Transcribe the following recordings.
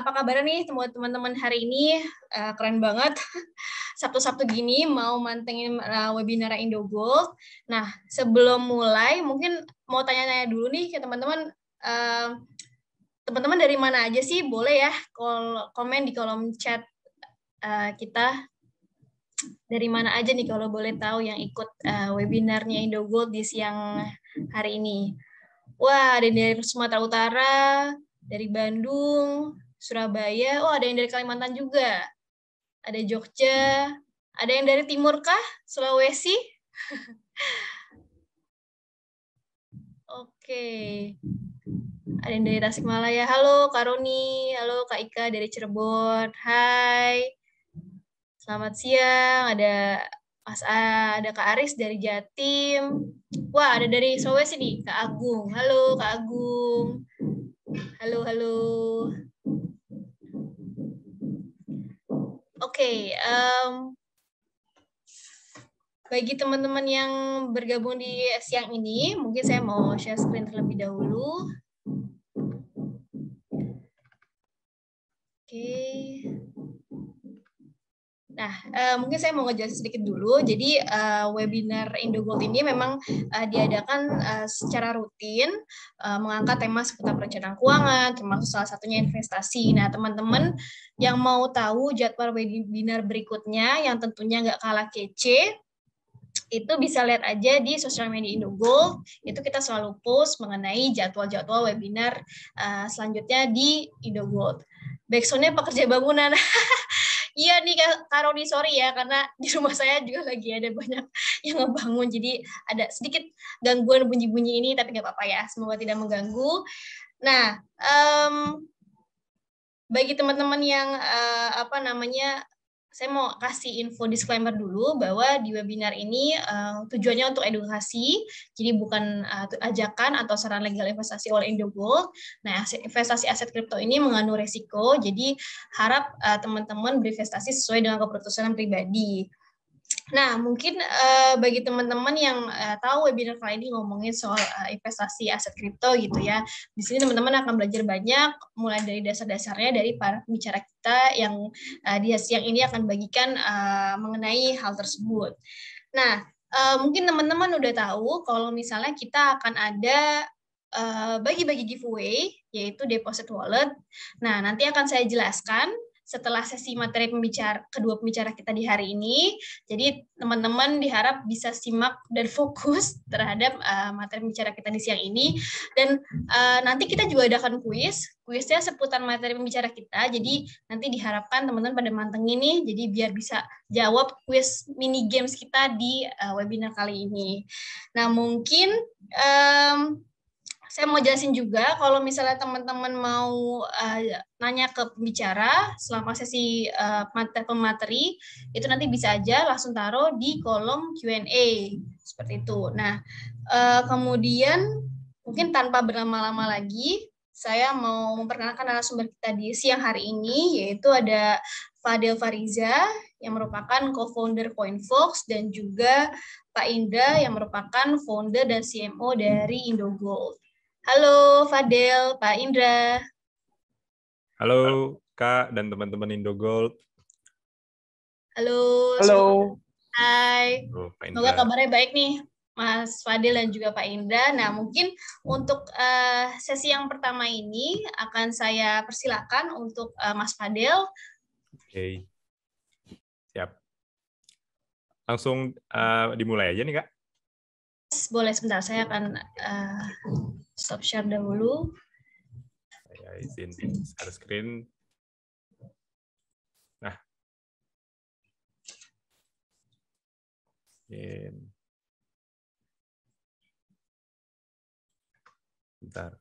apa kabar nih teman-teman hari ini? Keren banget. Sabtu-Sabtu gini mau mantengin webinar Indogold. Nah, sebelum mulai, mungkin mau tanya-tanya dulu nih ke teman-teman. Teman-teman dari mana aja sih? Boleh ya komen di kolom chat kita. Dari mana aja nih kalau boleh tahu yang ikut webinarnya Indogold di siang hari ini? Wah, ada dari Sumatera Utara, dari Bandung, Surabaya, oh ada yang dari Kalimantan juga, ada Jogja, ada yang dari Timur kah? Sulawesi? Oke, ada yang dari Tasikmalaya. Halo Kak Roni, halo Kak Ika dari Cirebon, hai. Selamat siang, ada Mas A, ada Kak Aris dari Jatim. Wah, ada dari Sulawesi nih, Kak Agung. Halo Kak Agung. Halo, halo. Oke, bagi teman-teman yang bergabung di siang ini, mungkin saya mau share screen terlebih dahulu. Oke. Nah, mungkin saya mau ngejelasin sedikit dulu. Jadi, webinar Indogold ini memang diadakan secara rutin, mengangkat tema seputar perencanaan keuangan, termasuk salah satunya investasi. Nah, teman-teman yang mau tahu jadwal webinar berikutnya, yang tentunya nggak kalah kece, itu bisa lihat aja di sosial media Indogold. Itu kita selalu post mengenai jadwal-jadwal webinar selanjutnya di Indogold. Backsound-nya pekerja bangunan. Iya nih Kak Roni, sorry ya, karena di rumah saya juga lagi ada banyak yang ngebangun, jadi ada sedikit gangguan bunyi-bunyi ini, tapi nggak apa-apa ya, semoga tidak mengganggu. Nah, bagi teman-teman yang saya mau kasih info disclaimer dulu bahwa di webinar ini tujuannya untuk edukasi, jadi bukan ajakan atau saran legal investasi oleh Indogold. Nah, investasi aset kripto ini mengandung resiko, jadi harap teman-teman berinvestasi sesuai dengan keputusan pribadi. Nah, mungkin bagi teman-teman yang tahu webinar kali ini ngomongin soal investasi aset kripto gitu ya. Di sini teman-teman akan belajar banyak, mulai dari dasar-dasarnya dari para pembicara kita yang di siang ini akan bagikan mengenai hal tersebut. Nah, mungkin teman-teman udah tahu kalau misalnya kita akan ada bagi-bagi giveaway, yaitu deposit wallet. Nah, nanti akan saya jelaskan setelah sesi materi kedua pembicara kita di hari ini. Jadi teman-teman diharap bisa simak dan fokus terhadap materi pembicara kita di siang ini. Dan nanti kita juga adakan kuisnya seputar materi pembicara kita. Jadi nanti diharapkan teman-teman pada mantengin nih, jadi biar bisa jawab kuis mini games kita di webinar kali ini. Nah, mungkin saya mau jelasin juga kalau misalnya teman-teman mau nanya ke pembicara selama sesi pemateri, itu nanti bisa aja langsung taruh di kolom Q&A seperti itu. Nah, kemudian mungkin tanpa berlama-lama lagi, saya mau memperkenalkan narasumber kita di siang hari ini, yaitu ada Fadel Fariza yang merupakan co-founder CoinFox dan juga Pak Indra yang merupakan founder dan CMO dari Indogold. Halo Fadel, Pak Indra. Halo Kak dan teman-teman Indogold. Halo. Halo. Hai. Pak Semoga Indra. kabarnya baik nih, Mas Fadel dan juga Pak Indra. Nah, mungkin untuk sesi yang pertama ini akan saya persilakan untuk Mas Fadel. Oke. Siap. Langsung dimulai aja nih Kak. Boleh sebentar, saya akan stop share dahulu. Saya izin share screen. Nah. Bentar.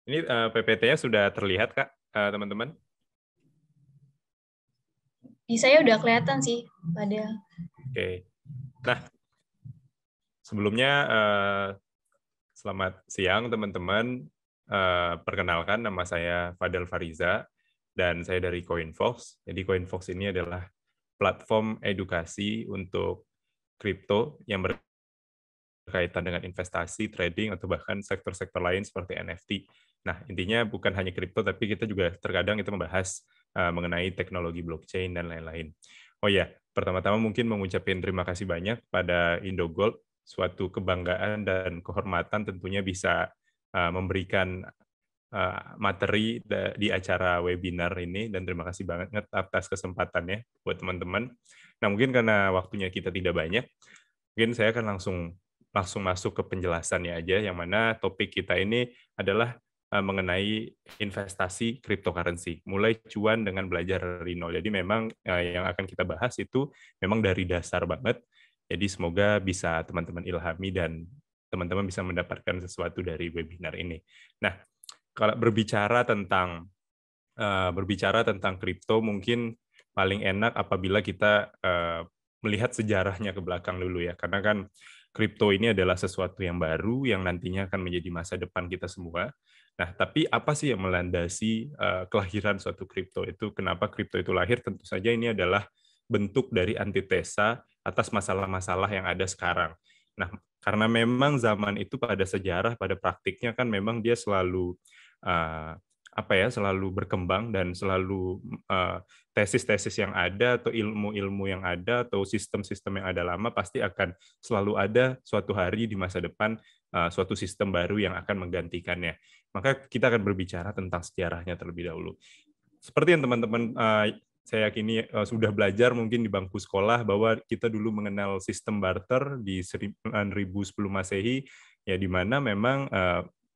Ini PPT-nya sudah terlihat Kak, teman-teman? Di saya udah kelihatan sih, Fadel. Oke. Nah, sebelumnya selamat siang teman-teman. Perkenalkan, nama saya Fadel Fariza dan saya dari CoinFox. Jadi CoinFox ini adalah platform edukasi untuk kripto yang berkaitan dengan investasi, trading, atau bahkan sektor-sektor lain seperti NFT. Nah, intinya bukan hanya kripto, tapi kita juga terkadang itu membahas mengenai teknologi blockchain dan lain-lain. Oh ya, pertama-tama mungkin mengucapkan terima kasih banyak pada Indogold, suatu kebanggaan dan kehormatan tentunya bisa memberikan materi di acara webinar ini, dan terima kasih banget atas kesempatannya buat teman-teman. Nah, mungkin karena waktunya kita tidak banyak, mungkin saya akan langsung masuk ke penjelasannya aja, yang mana topik kita ini adalah mengenai investasi cryptocurrency, mulai cuan dengan belajar dari nol. Jadi memang yang akan kita bahas itu memang dari dasar banget. Jadi semoga bisa teman-teman ilhami dan teman-teman bisa mendapatkan sesuatu dari webinar ini. Nah, kalau berbicara tentang kripto, mungkin paling enak apabila kita melihat sejarahnya ke belakang dulu ya, karena kan kripto ini adalah sesuatu yang baru yang nantinya akan menjadi masa depan kita semua. Nah, tapi apa sih yang melandasi kelahiran suatu kripto itu? Kenapa kripto itu lahir? Tentu saja ini adalah bentuk dari antitesa atas masalah-masalah yang ada sekarang. Nah, karena memang zaman itu pada sejarah, pada praktiknya kan memang dia selalu selalu berkembang, dan selalu tesis-tesis yang ada atau ilmu-ilmu yang ada atau sistem-sistem yang ada lama pasti akan selalu ada suatu hari di masa depan suatu sistem baru yang akan menggantikannya. Maka kita akan berbicara tentang sejarahnya terlebih dahulu. Seperti yang teman-teman saya yakini sudah belajar mungkin di bangku sekolah, bahwa kita dulu mengenal sistem barter di 1010 Masehi, ya di mana memang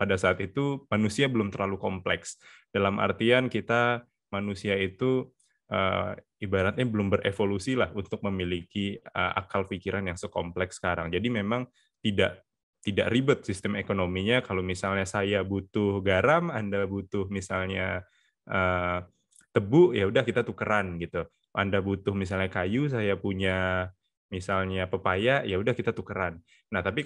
pada saat itu manusia belum terlalu kompleks. Dalam artian kita manusia itu ibaratnya belum berevolusi lah untuk memiliki akal pikiran yang sekompleks sekarang. Jadi memang tidak ribet sistem ekonominya. Kalau misalnya saya butuh garam, Anda butuh misalnya tebu, ya udah kita tukeran gitu. Anda butuh misalnya kayu, saya punya misalnya pepaya, ya udah kita tukeran. Nah, tapi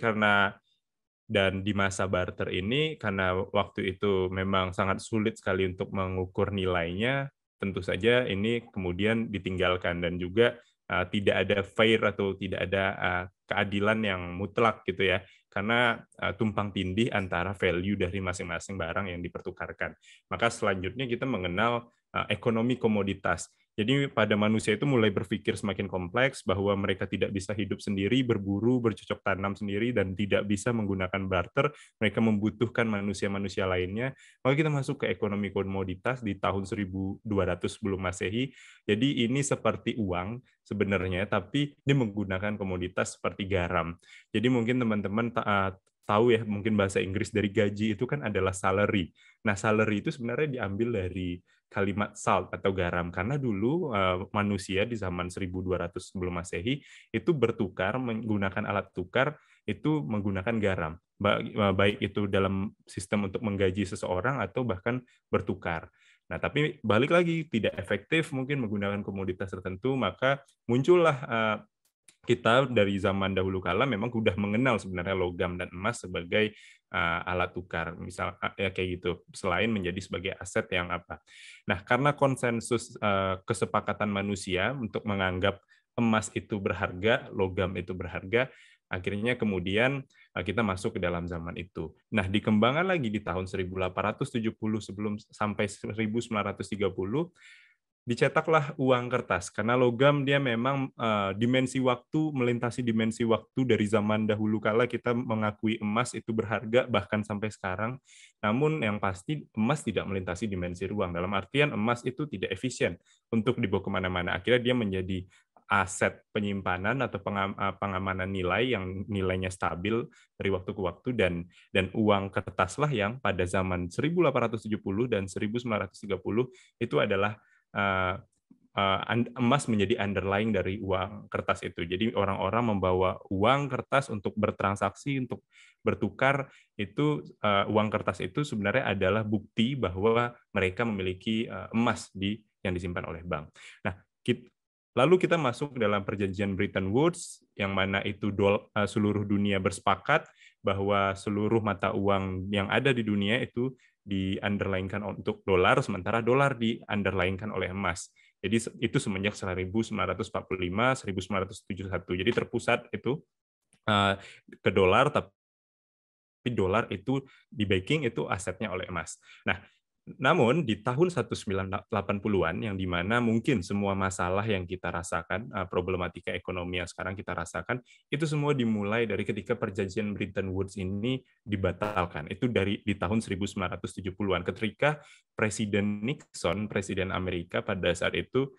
dan di masa barter ini, karena waktu itu memang sangat sulit sekali untuk mengukur nilainya, tentu saja ini kemudian ditinggalkan, dan juga tidak ada fair atau tidak ada keadilan yang mutlak gitu ya, karena tumpang tindih antara value dari masing-masing barang yang dipertukarkan. Maka selanjutnya kita mengenal ekonomi komoditas. Jadi pada manusia itu mulai berpikir semakin kompleks, bahwa mereka tidak bisa hidup sendiri, berburu, bercocok tanam sendiri, dan tidak bisa menggunakan barter. Mereka membutuhkan manusia-manusia lainnya. Maka kita masuk ke ekonomi komoditas di tahun 1200 sebelum Masehi. Jadi ini seperti uang sebenarnya, tapi ini menggunakan komoditas seperti garam. Jadi mungkin teman-teman tahu ya, mungkin bahasa Inggris dari gaji itu kan adalah salary. Nah, salary itu sebenarnya diambil dari kalimat salt atau garam, karena dulu manusia di zaman 1200 sebelum Masehi itu bertukar menggunakan alat tukar, itu menggunakan garam, baik itu dalam sistem untuk menggaji seseorang atau bahkan bertukar. Nah, tapi balik lagi tidak efektif mungkin menggunakan komoditas tertentu, maka muncullah kita dari zaman dahulu kala memang sudah mengenal sebenarnya logam dan emas sebagai alat tukar, misal ya kayak gitu, selain menjadi sebagai aset yang apa. Nah, karena konsensus kesepakatan manusia untuk menganggap emas itu berharga, logam itu berharga, akhirnya kemudian kita masuk ke dalam zaman itu. Nah, dikembangkan lagi di tahun 1870 sebelum sampai 1930, dicetaklah uang kertas, karena logam dia memang dimensi waktu, melintasi dimensi waktu dari zaman dahulu kala kita mengakui emas itu berharga bahkan sampai sekarang. Namun yang pasti emas tidak melintasi dimensi ruang, dalam artian emas itu tidak efisien untuk dibawa kemana-mana. Akhirnya dia menjadi aset penyimpanan atau pengamanan nilai yang nilainya stabil dari waktu ke waktu, dan uang kertaslah yang pada zaman 1870 dan 1930 itu adalah emas menjadi underlying dari uang kertas itu. Jadi orang-orang membawa uang kertas untuk bertransaksi, untuk bertukar, itu uang kertas itu sebenarnya adalah bukti bahwa mereka memiliki emas yang disimpan oleh bank. Nah, lalu kita masuk dalam perjanjian Bretton Woods, yang mana itu seluruh dunia bersepakat bahwa seluruh mata uang yang ada di dunia itu di-underline-kan untuk dolar, sementara dolar di-underline-kan oleh emas. Jadi itu semenjak 1945, 1971. Jadi terpusat itu ke dolar, tapi dolar itu di backing itu asetnya oleh emas. Nah, namun di tahun 1980-an yang dimana mungkin semua masalah yang kita rasakan, problematika ekonomi yang sekarang kita rasakan, itu semua dimulai dari ketika perjanjian Bretton Woods ini dibatalkan. Itu di tahun 1970-an ketika Presiden Nixon, Presiden Amerika pada saat itu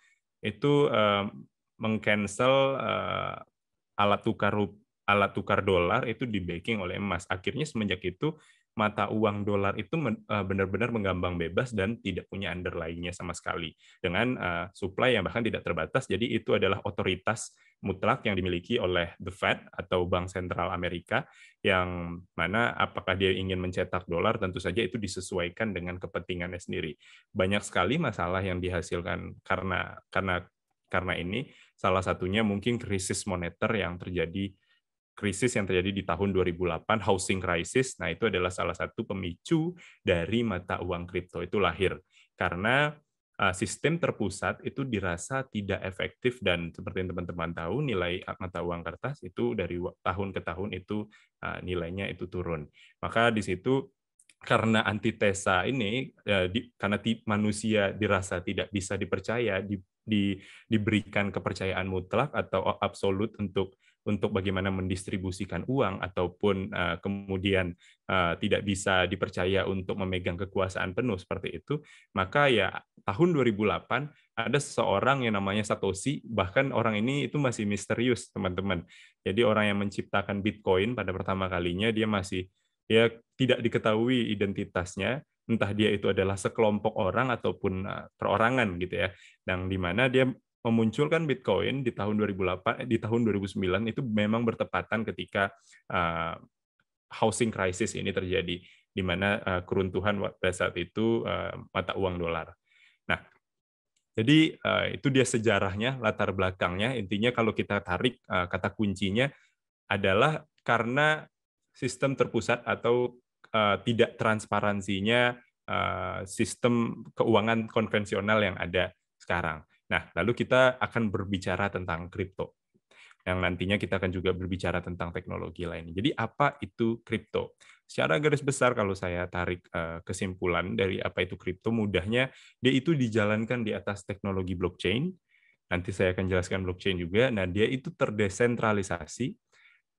meng-cancel alat tukar dolar itu di backing oleh emas. Akhirnya semenjak itu mata uang dolar itu benar-benar mengambang bebas dan tidak punya underlying-nya sama sekali dengan supply yang bahkan tidak terbatas. Jadi itu adalah otoritas mutlak yang dimiliki oleh the Fed atau Bank Sentral Amerika, yang mana apakah dia ingin mencetak dolar tentu saja itu disesuaikan dengan kepentingannya sendiri. Banyak sekali masalah yang dihasilkan karena ini, salah satunya mungkin krisis moneter yang terjadi di tahun 2008, housing crisis. Nah, itu adalah salah satu pemicu dari mata uang kripto itu lahir. Karena sistem terpusat itu dirasa tidak efektif, dan seperti yang teman-teman tahu, nilai mata uang kertas itu dari tahun ke tahun itu nilainya itu turun. Maka di situ karena antitesa ini, karena manusia dirasa tidak bisa dipercaya, diberikan kepercayaan mutlak atau absolut untuk bagaimana mendistribusikan uang, ataupun kemudian tidak bisa dipercaya untuk memegang kekuasaan penuh seperti itu, maka ya tahun 2008 ada seseorang yang namanya Satoshi, bahkan orang ini itu masih misterius, teman-teman. Jadi orang yang menciptakan Bitcoin pada pertama kalinya, dia masih tidak diketahui identitasnya, entah dia itu adalah sekelompok orang ataupun perorangan gitu ya, yang dimana dia memunculkan Bitcoin di tahun 2008, di tahun 2009 itu memang bertepatan ketika housing crisis ini terjadi, di mana keruntuhan pada saat itu mata uang dolar. Nah, jadi itu dia sejarahnya, latar belakangnya. Intinya kalau kita tarik kata kuncinya adalah karena sistem terpusat atau tidak transparansinya sistem keuangan konvensional yang ada sekarang. Nah, lalu kita akan berbicara tentang kripto, yang nantinya kita akan juga berbicara tentang teknologi lainnya. Jadi apa itu kripto? Secara garis besar kalau saya tarik kesimpulan dari apa itu kripto, mudahnya dia itu dijalankan di atas teknologi blockchain. Nanti saya akan jelaskan blockchain juga. Nah, dia itu terdesentralisasi.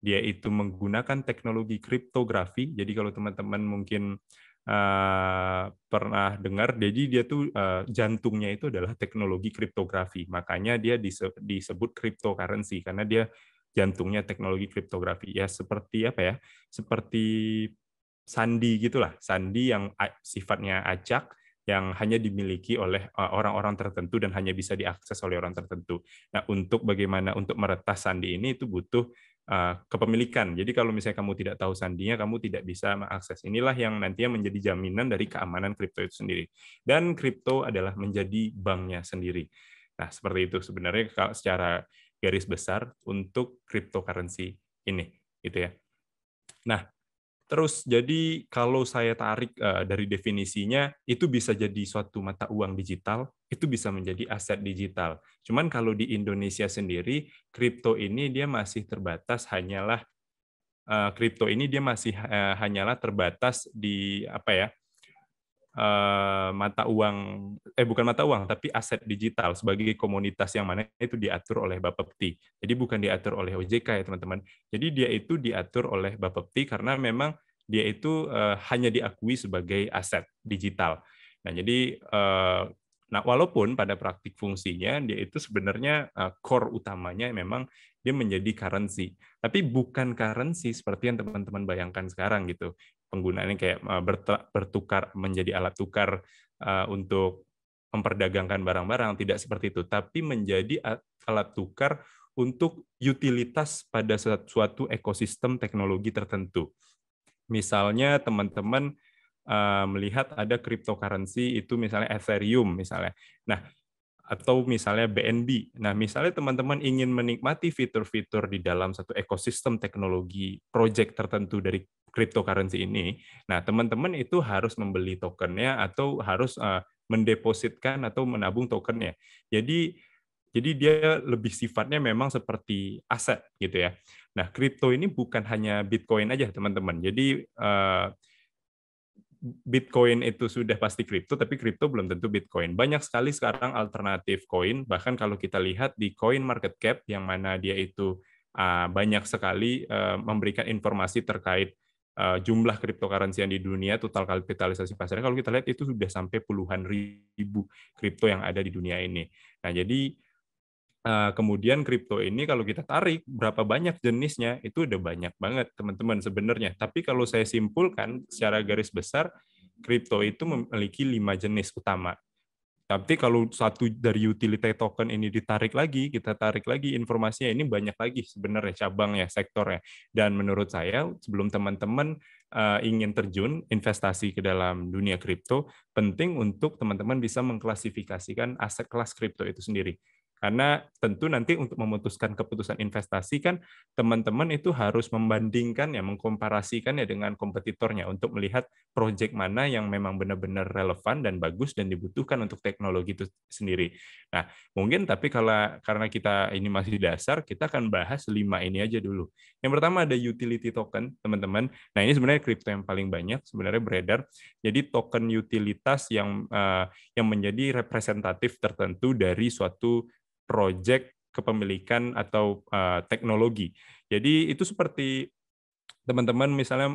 Dia itu menggunakan teknologi kriptografi. Jadi kalau teman-teman mungkin pernah dengar, jadi dia tuh jantungnya itu adalah teknologi kriptografi. Makanya dia disebut cryptocurrency karena dia jantungnya teknologi kriptografi. Ya seperti apa ya? Seperti sandi gitulah. Sandi yang sifatnya acak, yang hanya dimiliki oleh orang-orang tertentu dan hanya bisa diakses oleh orang tertentu. Nah, untuk meretas sandi ini itu butuh kepemilikan. Jadi kalau misalnya kamu tidak tahu sandinya, kamu tidak bisa mengakses. Inilah yang nantinya menjadi jaminan dari keamanan kripto itu sendiri. Dan kripto adalah menjadi banknya sendiri. Nah, seperti itu sebenarnya secara garis besar untuk cryptocurrency ini, gitu ya. Nah, terus jadi kalau saya tarik dari definisinya, itu bisa jadi suatu mata uang digital, itu bisa menjadi aset digital. Cuman kalau di Indonesia sendiri, kripto ini dia masih terbatas hanyalah terbatas di apa ya? Bukan mata uang, tapi aset digital sebagai komunitas yang mana itu diatur oleh Bapepti. Jadi bukan diatur oleh OJK ya teman-teman. Jadi dia itu diatur oleh Bapepti karena memang dia itu hanya diakui sebagai aset digital. Nah, jadi walaupun pada praktik fungsinya dia itu sebenarnya core utamanya memang dia menjadi currency, tapi bukan currency seperti yang teman-teman bayangkan sekarang gitu. Penggunaannya kayak bertukar menjadi alat tukar untuk memperdagangkan barang-barang, tidak seperti itu, tapi menjadi alat tukar untuk utilitas pada suatu ekosistem teknologi tertentu. Misalnya teman-teman melihat ada cryptocurrency itu misalnya Ethereum misalnya. Nah, atau misalnya BNB. Nah, misalnya teman-teman ingin menikmati fitur-fitur di dalam satu ekosistem teknologi project tertentu dari cryptocurrency ini, nah teman-teman itu harus membeli tokennya atau harus mendepositkan atau menabung tokennya. Jadi dia lebih sifatnya memang seperti aset gitu ya. Nah, kripto ini bukan hanya Bitcoin aja, teman-teman. Jadi Bitcoin itu sudah pasti kripto, tapi kripto belum tentu Bitcoin. Banyak sekali sekarang alternatif koin, bahkan kalau kita lihat di Coin Market Cap, yang mana dia itu banyak sekali memberikan informasi terkait jumlah cryptocurrency yang di dunia, total kapitalisasi pasarnya, kalau kita lihat itu sudah sampai puluhan ribu kripto yang ada di dunia ini. Nah, jadi kemudian kripto ini kalau kita tarik berapa banyak jenisnya, itu udah banyak banget teman-teman sebenarnya. Tapi kalau saya simpulkan secara garis besar, kripto itu memiliki 5 jenis utama. Tapi kalau satu dari utility token ini ditarik lagi, kita tarik lagi informasinya, ini banyak lagi sebenarnya cabangnya, sektornya. Dan menurut saya, sebelum teman-teman ingin terjun investasi ke dalam dunia kripto, penting untuk teman-teman bisa mengklasifikasikan aset kelas kripto itu sendiri. Karena tentu nanti untuk memutuskan keputusan investasi kan teman-teman itu harus membandingkan ya, mengkomparasikan ya dengan kompetitornya untuk melihat proyek mana yang memang benar-benar relevan dan bagus dan dibutuhkan untuk teknologi itu sendiri. Nah, mungkin tapi karena kita ini masih dasar, kita akan bahas 5 ini aja dulu. Yang pertama ada utility token, teman-teman. Nah, ini sebenarnya kripto yang paling banyak sebenarnya beredar. Jadi token utilitas yang menjadi representatif tertentu dari suatu proyek kepemilikan atau teknologi. Jadi itu seperti teman-teman misalnya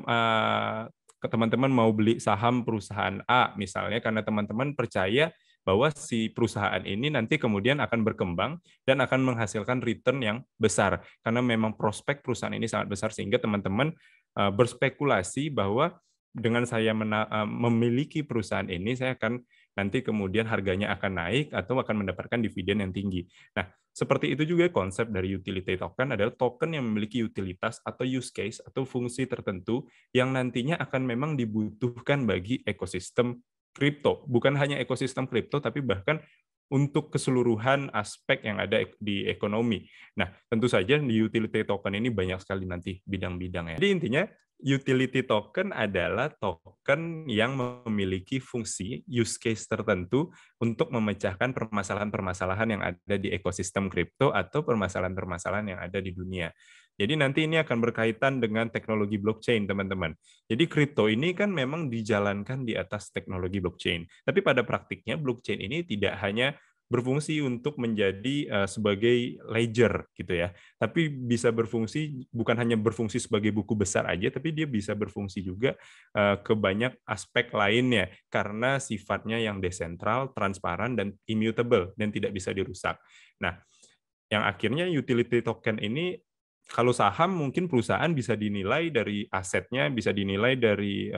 teman-teman mau beli saham perusahaan A misalnya karena teman-teman percaya bahwa si perusahaan ini nanti kemudian akan berkembang dan akan menghasilkan return yang besar karena memang prospek perusahaan ini sangat besar sehingga teman-teman berspekulasi bahwa dengan saya memiliki perusahaan ini saya akan nanti kemudian harganya akan naik atau akan mendapatkan dividen yang tinggi. Nah, seperti itu juga konsep dari utility token adalah token yang memiliki utilitas atau use case atau fungsi tertentu yang nantinya akan memang dibutuhkan bagi ekosistem kripto. Bukan hanya ekosistem kripto, tapi bahkan untuk keseluruhan aspek yang ada di ekonomi. Nah, tentu saja di utility token ini banyak sekali nanti bidang-bidangnya. Jadi intinya utility token adalah token yang memiliki fungsi use case tertentu untuk memecahkan permasalahan-permasalahan yang ada di ekosistem kripto atau permasalahan-permasalahan yang ada di dunia. Jadi nanti ini akan berkaitan dengan teknologi blockchain, teman-teman. Jadi kripto ini kan memang dijalankan di atas teknologi blockchain. Tapi pada praktiknya blockchain ini tidak hanya berfungsi untuk menjadi sebagai ledger gitu ya, tapi bisa berfungsi bukan hanya berfungsi sebagai buku besar aja, tapi dia bisa berfungsi juga ke banyak aspek lainnya karena sifatnya yang desentral, transparan dan immutable dan tidak bisa dirusak. Nah, yang akhirnya utility token ini kalau saham mungkin perusahaan bisa dinilai dari asetnya, bisa dinilai dari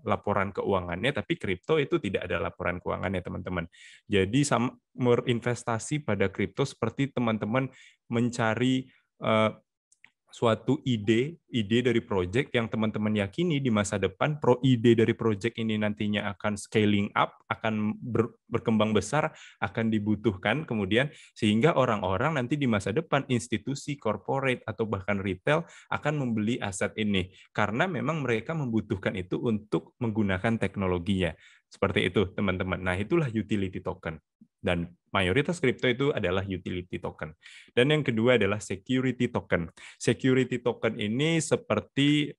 laporan keuangannya, tapi kripto itu tidak ada laporan keuangannya, teman-teman. Jadi berinvestasi pada kripto seperti teman-teman mencari suatu ide dari proyek yang teman-teman yakini di masa depan ide dari proyek ini nantinya akan scaling up, akan berkembang besar, akan dibutuhkan kemudian sehingga orang-orang nanti di masa depan institusi, corporate atau bahkan retail akan membeli aset ini karena memang mereka membutuhkan itu untuk menggunakan teknologinya. Seperti itu, teman-teman. Nah, itulah utility token. Dan mayoritas kripto itu adalah utility token. Dan yang kedua adalah security token. Security token ini seperti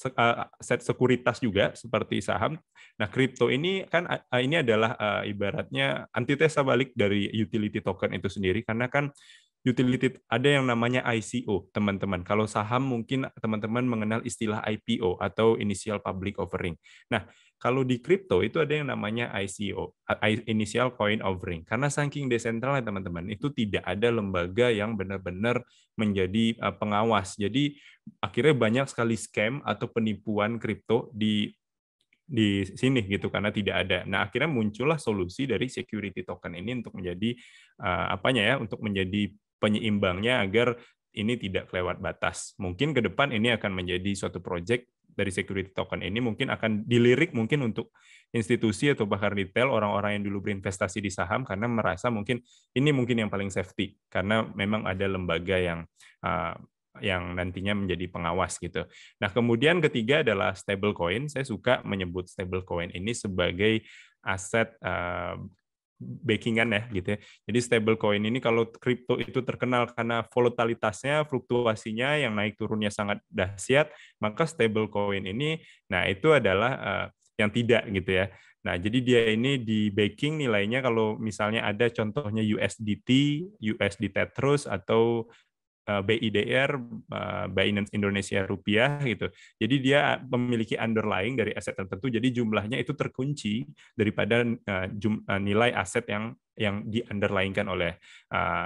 aset sekuritas juga seperti saham. Nah, kripto ini kan ini adalah ibaratnya antitesa balik dari utility token itu sendiri karena kan utility ada yang namanya ICO, teman-teman. Kalau saham mungkin teman-teman mengenal istilah IPO atau initial public offering. Nah, kalau di kripto itu ada yang namanya ICO, initial coin offering. Karena saking desentralnya teman-teman, itu tidak ada lembaga yang benar-benar menjadi pengawas. Jadi akhirnya banyak sekali scam atau penipuan kripto di sini gitu karena tidak ada. Nah, akhirnya muncullah solusi dari security token ini untuk menjadi untuk menjadi penyeimbangnya agar ini tidak kelewat batas. Mungkin ke depan ini akan menjadi suatu project dari security token ini mungkin akan dilirik mungkin untuk institusi atau bahkan retail orang-orang yang dulu berinvestasi di saham karena merasa mungkin ini mungkin yang paling safety karena memang ada lembaga yang nantinya menjadi pengawas gitu. Nah, kemudian ketiga adalah stablecoin. Saya suka menyebut stablecoin ini sebagai aset backingan ya gitu ya. Jadi stablecoin ini kalau kripto itu terkenal karena volatilitasnya, fluktuasinya yang naik turunnya sangat dahsyat, maka stablecoin ini, nah itu adalah yang tidak gitu ya. Nah, jadi dia ini di backing nilainya kalau misalnya ada contohnya USDT, USD Tetros atau BIDR, Binance Indonesia Rupiah gitu. Jadi dia memiliki underlying dari aset tertentu, jadi jumlahnya itu terkunci daripada nilai aset yang di underlyingkan oleh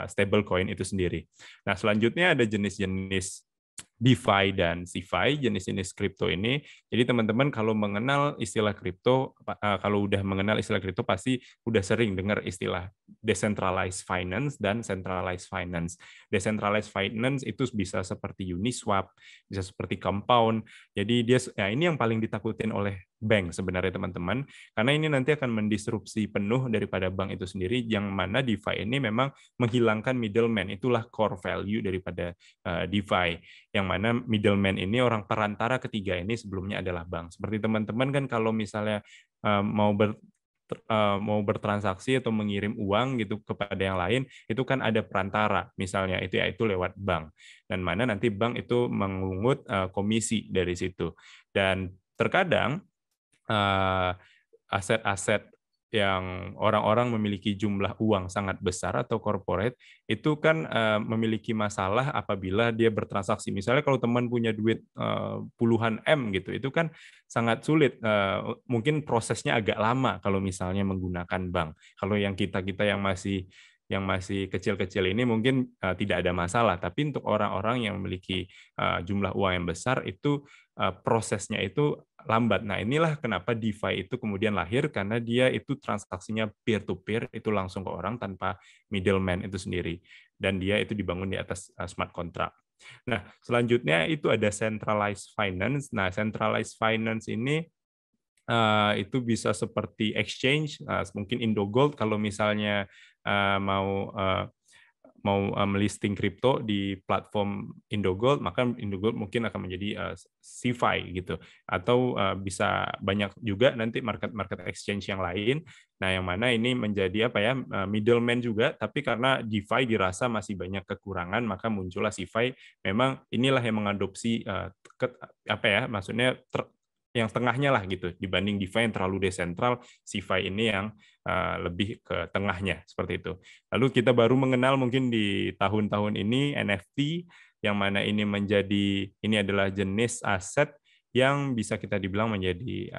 stablecoin itu sendiri. Nah, selanjutnya ada jenis-jenis DeFi dan CeFi, jenis-jenis kripto ini. Jadi teman-teman kalau mengenal istilah kripto, kalau udah mengenal istilah kripto pasti udah sering dengar istilah decentralized finance dan centralized finance. Decentralized finance itu bisa seperti Uniswap, bisa seperti Compound. Jadi ini yang paling ditakutin oleh bank sebenarnya teman-teman, karena ini nanti akan mendisrupsi penuh daripada bank itu sendiri, yang mana DeFi ini memang menghilangkan middleman, itulah core value daripada DeFi, yang mana middleman ini orang perantara ketiga ini sebelumnya adalah bank. Seperti teman-teman kan kalau misalnya mau bertransaksi atau mengirim uang gitu kepada yang lain, itu kan ada perantara, misalnya itu lewat bank, dan mana nanti bank itu mengungut komisi dari situ. Dan terkadang aset-aset yang orang-orang memiliki jumlah uang sangat besar atau corporate itu kan memiliki masalah apabila dia bertransaksi. Misalnya kalau teman punya duit puluhan M gitu, itu kan sangat sulit. Mungkin prosesnya agak lama kalau misalnya menggunakan bank. Kalau yang kita yang masih kecil-kecil ini mungkin tidak ada masalah, tapi untuk orang-orang yang memiliki jumlah uang yang besar itu prosesnya itu lambat. Nah, inilah kenapa DeFi itu kemudian lahir, karena dia itu transaksinya peer-to-peer, itu langsung ke orang tanpa middleman itu sendiri. Dan dia itu dibangun di atas smart contract. Nah, selanjutnya itu ada centralized finance. Nah, centralized finance ini itu bisa seperti exchange, mungkin Indogold kalau misalnya mau melisting kripto di platform Indogold, maka Indogold mungkin akan menjadi CeFi gitu, atau bisa banyak juga nanti market exchange yang lain. Nah, yang mana ini menjadi middleman juga, tapi karena DeFi dirasa masih banyak kekurangan, maka muncullah CeFi. Memang inilah yang mengadopsi maksudnya yang tengahnya lah gitu, dibanding DeFi yang terlalu desentral, CeFi ini yang lebih ke tengahnya seperti itu. Lalu kita baru mengenal mungkin di tahun-tahun ini NFT, yang mana ini adalah jenis aset yang bisa kita dibilang menjadi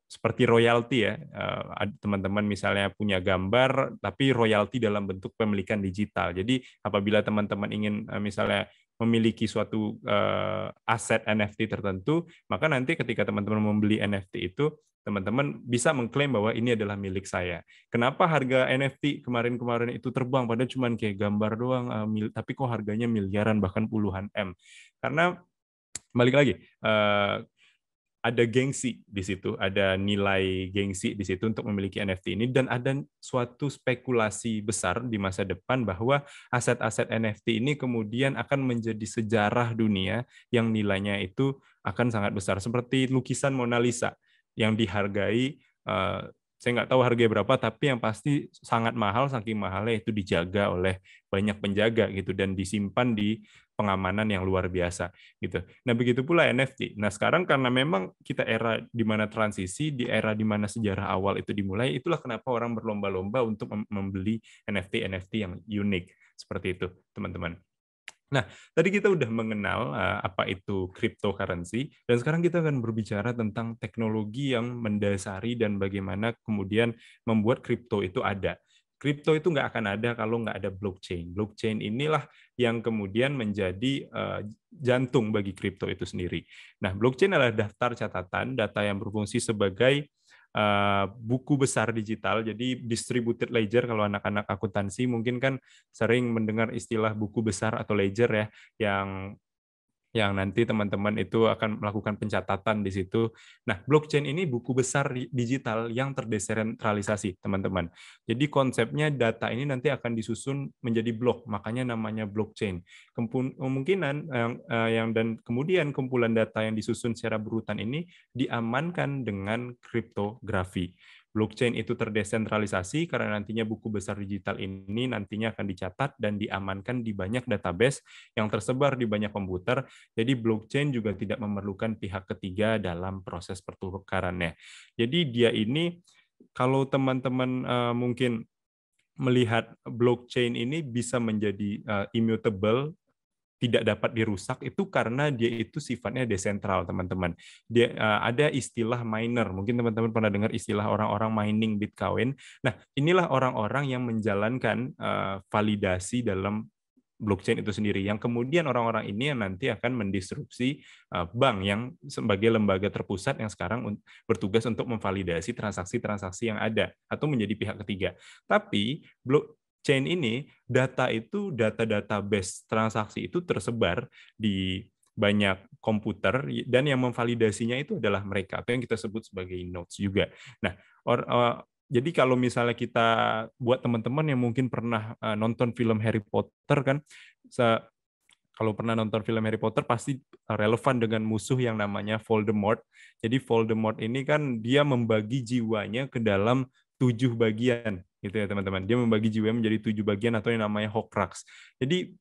seperti royalti ya. Teman-teman misalnya punya gambar tapi royalti dalam bentuk pemilikan digital. Jadi apabila teman-teman ingin misalnya memiliki suatu aset NFT tertentu, maka nanti ketika teman-teman membeli NFT itu, teman-teman bisa mengklaim bahwa ini adalah milik saya. Kenapa harga NFT kemarin-kemarin itu terbang, padahal cuma kayak gambar doang, tapi kok harganya miliaran bahkan puluhan M? Karena balik lagi, ada gengsi di situ, ada nilai gengsi di situ untuk memiliki NFT ini, dan ada suatu spekulasi besar di masa depan bahwa aset-aset NFT ini kemudian akan menjadi sejarah dunia yang nilainya itu akan sangat besar, seperti lukisan Mona Lisa yang dihargai, saya nggak tahu harganya berapa, tapi yang pasti sangat mahal, saking mahalnya itu dijaga oleh banyak penjaga gitu, dan disimpan di pengamanan yang luar biasa gitu. Nah, begitu pula NFT. Nah, sekarang karena memang kita era di mana transisi, di era di mana sejarah awal itu dimulai, itulah kenapa orang berlomba-lomba untuk membeli NFT yang unik seperti itu, teman-teman. Nah, tadi kita udah mengenal apa itu cryptocurrency, dan sekarang kita akan berbicara tentang teknologi yang mendasari dan bagaimana kemudian membuat kripto itu ada. Kripto itu nggak akan ada kalau nggak ada blockchain. Blockchain inilah yang kemudian menjadi jantung bagi kripto itu sendiri. Nah, blockchain adalah daftar catatan, data yang berfungsi sebagai buku besar digital. Jadi distributed ledger, kalau anak-anak akuntansi mungkin kan sering mendengar istilah buku besar atau ledger ya, yang nanti teman-teman itu akan melakukan pencatatan di situ. Nah, blockchain ini buku besar digital yang terdesentralisasi, teman-teman. Jadi konsepnya data ini nanti akan disusun menjadi blok, makanya namanya blockchain. Kemungkinan dan kemudian kumpulan data yang disusun secara berurutan ini diamankan dengan kriptografi. blockchain itu terdesentralisasi karena nantinya buku besar digital ini nantinya akan dicatat dan diamankan di banyak database yang tersebar di banyak komputer. Jadi blockchain juga tidak memerlukan pihak ketiga dalam proses pertukarannya. Jadi dia ini kalau teman-teman mungkin melihat blockchain ini bisa menjadi immutable, tidak dapat dirusak, itu karena dia itu sifatnya desentral, teman-teman. Dia ada istilah miner, mungkin teman-teman pernah dengar istilah orang-orang mining Bitcoin. Nah, inilah orang-orang yang menjalankan validasi dalam blockchain itu sendiri, yang kemudian orang-orang ini yang nanti akan mendisrupsi bank yang sebagai lembaga terpusat yang sekarang bertugas untuk memvalidasi transaksi-transaksi yang ada atau menjadi pihak ketiga. Tapi blockchain ini data base transaksi itu tersebar di banyak komputer dan yang memvalidasinya itu adalah mereka atau yang kita sebut sebagai nodes juga. Nah, jadi kalau misalnya kita buat teman-teman yang mungkin pernah nonton film Harry Potter kan, kalau pernah nonton film Harry Potter pasti relevan dengan musuh yang namanya Voldemort. Jadi Voldemort ini kan dia membagi jiwanya ke dalam 7 bagian, gitu ya teman-teman. Dia membagi jiwanya menjadi 7 bagian atau yang namanya Horcrux. Jadi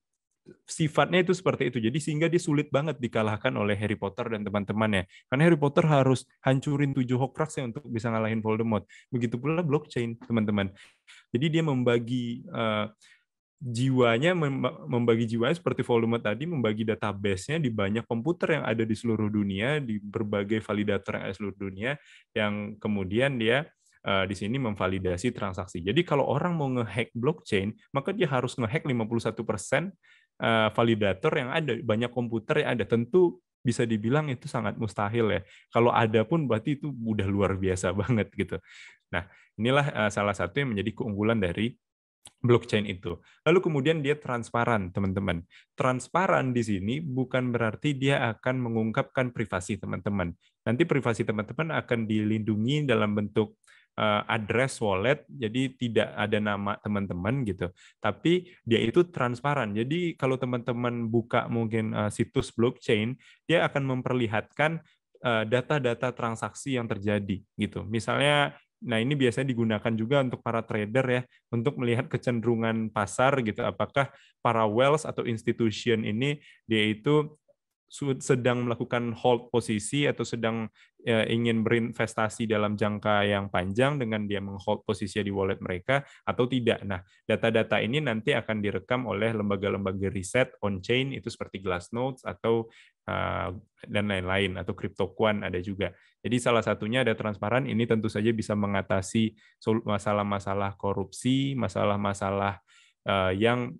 sifatnya itu seperti itu. Jadi sehingga dia sulit banget dikalahkan oleh Harry Potter dan teman-temannya. Karena Harry Potter harus hancurin 7 Horcrux untuk bisa ngalahin Voldemort. Begitu pula blockchain, teman-teman. Jadi dia membagi jiwanya seperti Voldemort tadi, membagi database-nya di banyak komputer yang ada di seluruh dunia, di berbagai validator yang ada di seluruh dunia, yang kemudian dia di sini memvalidasi transaksi. Jadi kalau orang mau ngehack blockchain, maka dia harus ngehack 51% validator yang ada, banyak komputer yang ada. Tentu bisa dibilang itu sangat mustahil ya. Kalau ada pun berarti itu udah luar biasa banget gitu. Nah, inilah salah satu yang menjadi keunggulan dari blockchain itu. Lalu kemudian dia transparan, teman-teman. Transparan di sini bukan berarti dia akan mengungkapkan privasi teman-teman. Nanti privasi teman-teman akan dilindungi dalam bentuk address wallet, jadi tidak ada nama teman-teman gitu. Tapi dia itu transparan. Jadi kalau teman-teman buka mungkin situs blockchain, dia akan memperlihatkan data-data transaksi yang terjadi gitu. Misalnya, nah ini biasanya digunakan juga untuk para trader ya, untuk melihat kecenderungan pasar gitu. Apakah para wealth atau institution ini dia itu sedang melakukan hold posisi atau sedang ingin berinvestasi dalam jangka yang panjang dengan dia menghold posisi di wallet mereka atau tidak. Nah, data-data ini nanti akan direkam oleh lembaga-lembaga riset on-chain itu seperti Glassnodes atau dan lain-lain, atau CryptoQuant ada juga. Jadi salah satunya ada transparan, ini tentu saja bisa mengatasi masalah-masalah korupsi, masalah-masalah yang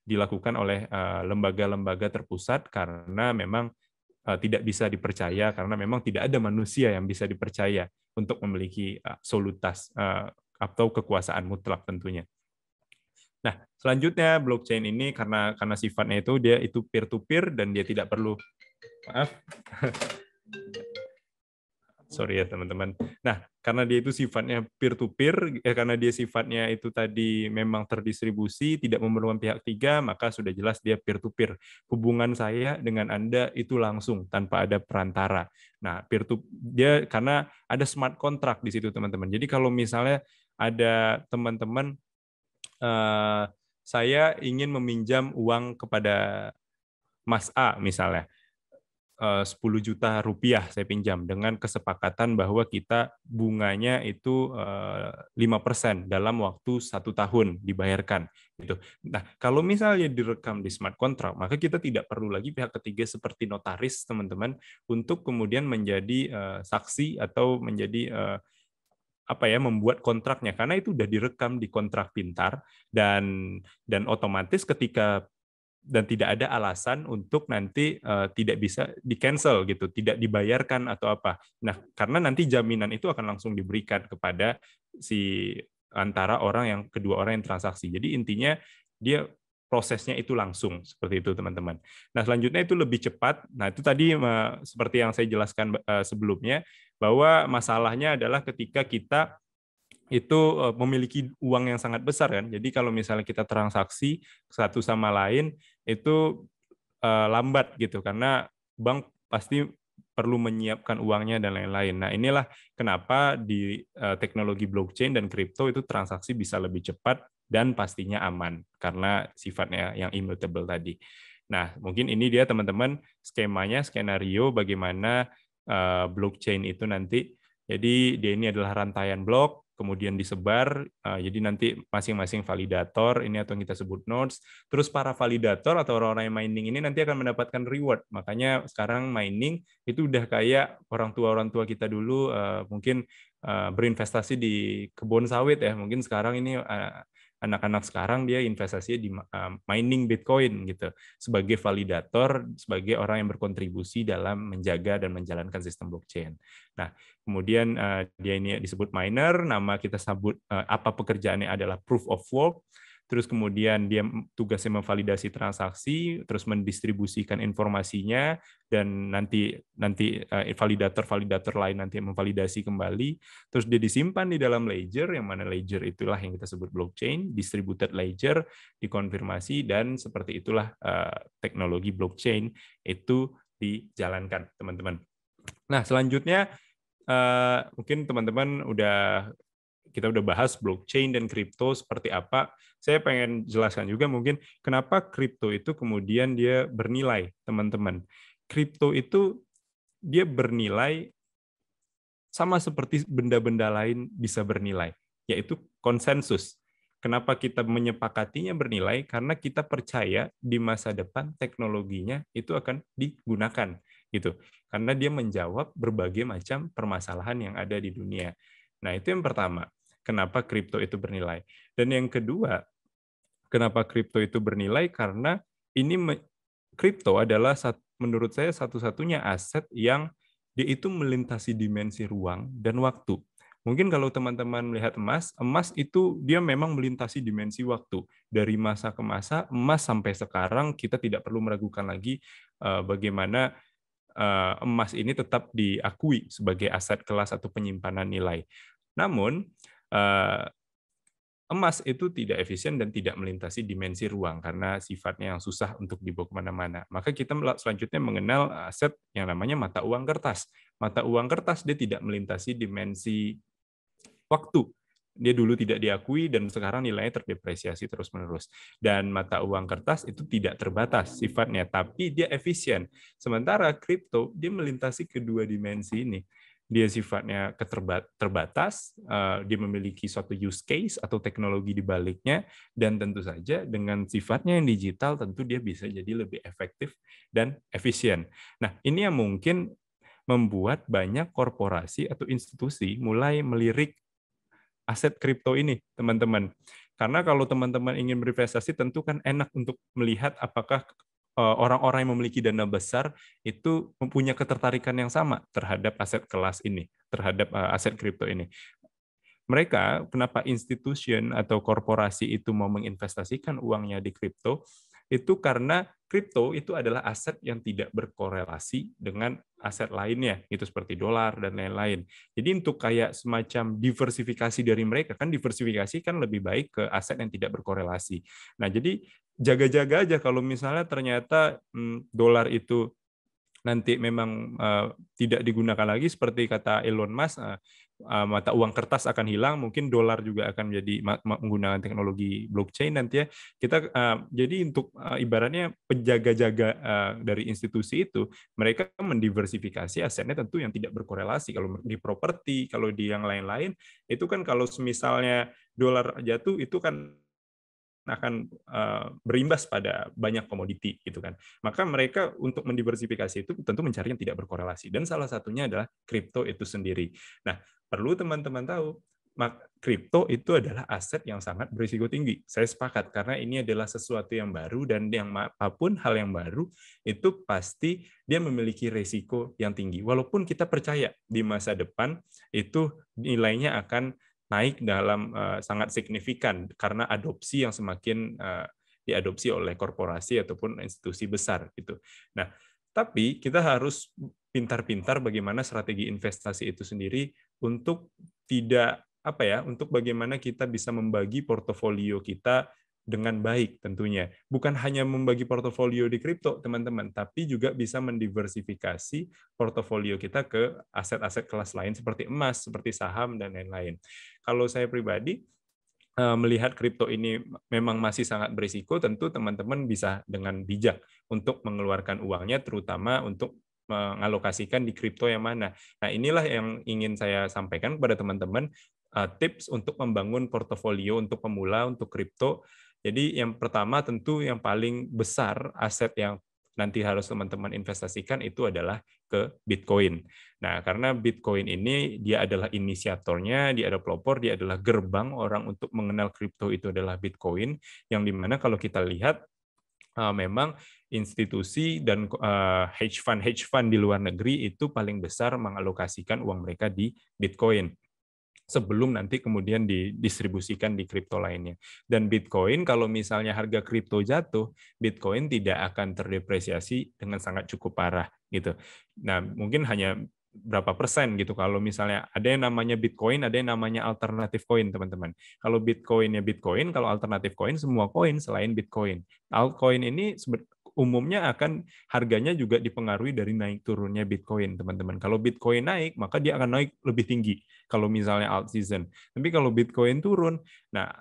dilakukan oleh lembaga-lembaga terpusat karena memang tidak bisa dipercaya, karena memang tidak ada manusia yang bisa dipercaya untuk memiliki absolutas atau kekuasaan mutlak tentunya. Nah, selanjutnya blockchain ini karena sifatnya itu dia itu peer-to-peer dan dia tidak perlu sorry ya teman-teman. Nah, karena dia itu sifatnya peer-to-peer, karena dia sifatnya itu tadi memang terdistribusi, tidak memerlukan pihak ketiga, maka sudah jelas dia peer-to-peer. Hubungan saya dengan Anda itu langsung, tanpa ada perantara. Nah, dia karena ada smart contract di situ, teman-teman. Jadi kalau misalnya ada teman-teman, saya ingin meminjam uang kepada Mas A misalnya, 10 juta rupiah saya pinjam dengan kesepakatan bahwa kita bunganya itu 5% dalam waktu 1 tahun dibayarkan gitu. Nah, kalau misalnya direkam di smart contract, maka kita tidak perlu lagi pihak ketiga seperti notaris, teman-teman, untuk kemudian menjadi saksi atau menjadi membuat kontraknya, karena itu sudah direkam di kontrak pintar dan otomatis ketika dan tidak ada alasan untuk nanti tidak bisa di-cancel gitu, tidak dibayarkan atau apa. Nah, karena nanti jaminan itu akan langsung diberikan kepada si antara kedua orang yang transaksi. Jadi intinya dia prosesnya itu langsung seperti itu, teman-teman. Nah, selanjutnya itu lebih cepat. Nah, itu tadi seperti yang saya jelaskan sebelumnya, bahwa masalahnya adalah ketika kita itu memiliki uang yang sangat besar kan. Jadi kalau misalnya kita transaksi satu sama lain itu lambat gitu, karena bank pasti perlu menyiapkan uangnya dan lain-lain. Nah, inilah kenapa di teknologi blockchain dan kripto itu transaksi bisa lebih cepat dan pastinya aman karena sifatnya yang immutable tadi. Nah, mungkin ini dia teman-teman skemanya, skenario bagaimana blockchain itu nanti. Jadi dia ini adalah rantaian blok, kemudian disebar, jadi nanti masing-masing validator, ini atau yang kita sebut nodes, terus para validator atau orang-orang yang mining ini nanti akan mendapatkan reward. Makanya sekarang mining itu udah kayak orang tua kita dulu mungkin berinvestasi di kebun sawit ya, mungkin sekarang ini anak-anak sekarang dia investasinya di mining Bitcoin gitu sebagai validator, sebagai orang yang berkontribusi dalam menjaga dan menjalankan sistem blockchain. Nah, kemudian dia ini disebut miner, nama kita sebut apa pekerjaannya adalah proof of work. Terus kemudian dia tugasnya memvalidasi transaksi, terus mendistribusikan informasinya, dan nanti validator lain nanti memvalidasi kembali. Terus dia disimpan di dalam ledger, yang mana ledger itulah yang kita sebut blockchain, distributed ledger, dikonfirmasi, dan seperti itulah teknologi blockchain itu dijalankan, teman-teman. Nah, selanjutnya mungkin teman-teman kita udah bahas blockchain dan kripto seperti apa. Saya pengen jelaskan juga mungkin kenapa kripto itu kemudian dia bernilai, teman-teman. Kripto itu dia bernilai sama seperti benda-benda lain bisa bernilai, yaitu konsensus. Kenapa kita menyepakatinya bernilai? Karena kita percaya di masa depan teknologinya itu akan digunakan, gitu. Karena dia menjawab berbagai macam permasalahan yang ada di dunia. Nah, itu yang pertama. Kenapa kripto itu bernilai? Dan yang kedua, kenapa kripto itu bernilai? Karena ini kripto adalah menurut saya satu-satunya aset yang dia itu melintasi dimensi ruang dan waktu. Mungkin kalau teman-teman melihat emas itu dia memang melintasi dimensi waktu. Dari masa ke masa, emas sampai sekarang kita tidak perlu meragukan lagi bagaimana emas ini tetap diakui sebagai aset kelas atau penyimpanan nilai. Namun, emas itu tidak efisien dan tidak melintasi dimensi ruang karena sifatnya yang susah untuk dibawa kemana-mana. Maka kita selanjutnya mengenal aset yang namanya mata uang kertas. Mata uang kertas dia tidak melintasi dimensi waktu. Dia dulu tidak diakui dan sekarang nilainya terdepresiasi terus-menerus. Dan mata uang kertas itu tidak terbatas sifatnya, tapi dia efisien. Sementara kripto dia melintasi kedua dimensi ini. Dia sifatnya terbatas, dia memiliki suatu use case atau teknologi di baliknya, dan tentu saja dengan sifatnya yang digital tentu dia bisa jadi lebih efektif dan efisien. Nah, ini yang mungkin membuat banyak korporasi atau institusi mulai melirik aset kripto ini, teman-teman. Karena kalau teman-teman ingin berinvestasi tentu kan enak untuk melihat apakah orang-orang yang memiliki dana besar itu mempunyai ketertarikan yang sama terhadap aset kelas ini, terhadap aset kripto ini. Mereka, kenapa institution atau korporasi itu mau menginvestasikan uangnya di kripto, itu karena kripto itu adalah aset yang tidak berkorelasi dengan aset lainnya, itu seperti dolar dan lain-lain. Jadi untuk kayak semacam diversifikasi dari mereka, kan diversifikasi kan lebih baik ke aset yang tidak berkorelasi. Nah, jadi jaga-jaga aja kalau misalnya ternyata dolar itu nanti memang tidak digunakan lagi seperti kata Elon Musk, mata uang kertas akan hilang, mungkin dolar juga akan menjadi menggunakan teknologi blockchain nanti ya. Kita jadi untuk ibaratnya penjaga-jaga dari institusi itu, mereka mendiversifikasi asetnya tentu yang tidak berkorelasi. Kalau di properti, kalau di yang lain-lain, itu kan kalau misalnya dolar jatuh itu kan akan berimbas pada banyak komoditi gitu kan. Maka mereka untuk mendiversifikasi itu tentu mencari yang tidak berkorelasi, dan salah satunya adalah kripto itu sendiri. Nah, perlu teman-teman tahu, kripto itu adalah aset yang sangat berisiko tinggi. Saya sepakat karena ini adalah sesuatu yang baru, dan yang apapun hal yang baru itu pasti dia memiliki risiko yang tinggi. Walaupun kita percaya di masa depan itu nilainya akan naik dalam sangat signifikan karena adopsi yang semakin diadopsi oleh korporasi ataupun institusi besar gitu. Nah, tapi kita harus pintar-pintar bagaimana strategi investasi itu sendiri untuk tidak untuk bagaimana kita bisa membagi portofolio kita dengan baik tentunya. Bukan hanya membagi portofolio di kripto, teman-teman, tapi juga bisa mendiversifikasi portofolio kita ke aset-aset kelas lain seperti emas, seperti saham, dan lain-lain. Kalau saya pribadi, melihat kripto ini memang masih sangat berisiko, tentu teman-teman bisa dengan bijak untuk mengeluarkan uangnya, terutama untuk mengalokasikan di kripto yang mana. Nah, inilah yang ingin saya sampaikan kepada teman-teman, tips untuk membangun portofolio untuk pemula, untuk kripto. Jadi yang pertama tentu yang paling besar aset yang nanti harus teman-teman investasikan itu adalah ke Bitcoin. Nah, karena Bitcoin ini dia adalah inisiatornya, dia adalah pelopor, dia adalah gerbang orang untuk mengenal kripto itu adalah Bitcoin, yang dimana kalau kita lihat memang institusi dan hedge fund di luar negeri itu paling besar mengalokasikan uang mereka di Bitcoin sebelum nanti kemudian didistribusikan di kripto lainnya. Dan Bitcoin, kalau misalnya harga kripto jatuh, Bitcoin tidak akan terdepresiasi dengan sangat cukup parah gitu. Nah, mungkin hanya berapa persen gitu. Kalau misalnya ada yang namanya Bitcoin, ada yang namanya alternatif koin, teman-teman. Kalau Bitcoinnya Bitcoin, kalau alternatif koin semua koin selain Bitcoin. Altcoin ini umumnya akan harganya juga dipengaruhi dari naik turunnya Bitcoin, teman-teman. Kalau Bitcoin naik, maka dia akan naik lebih tinggi kalau misalnya alt season. Tapi kalau Bitcoin turun, nah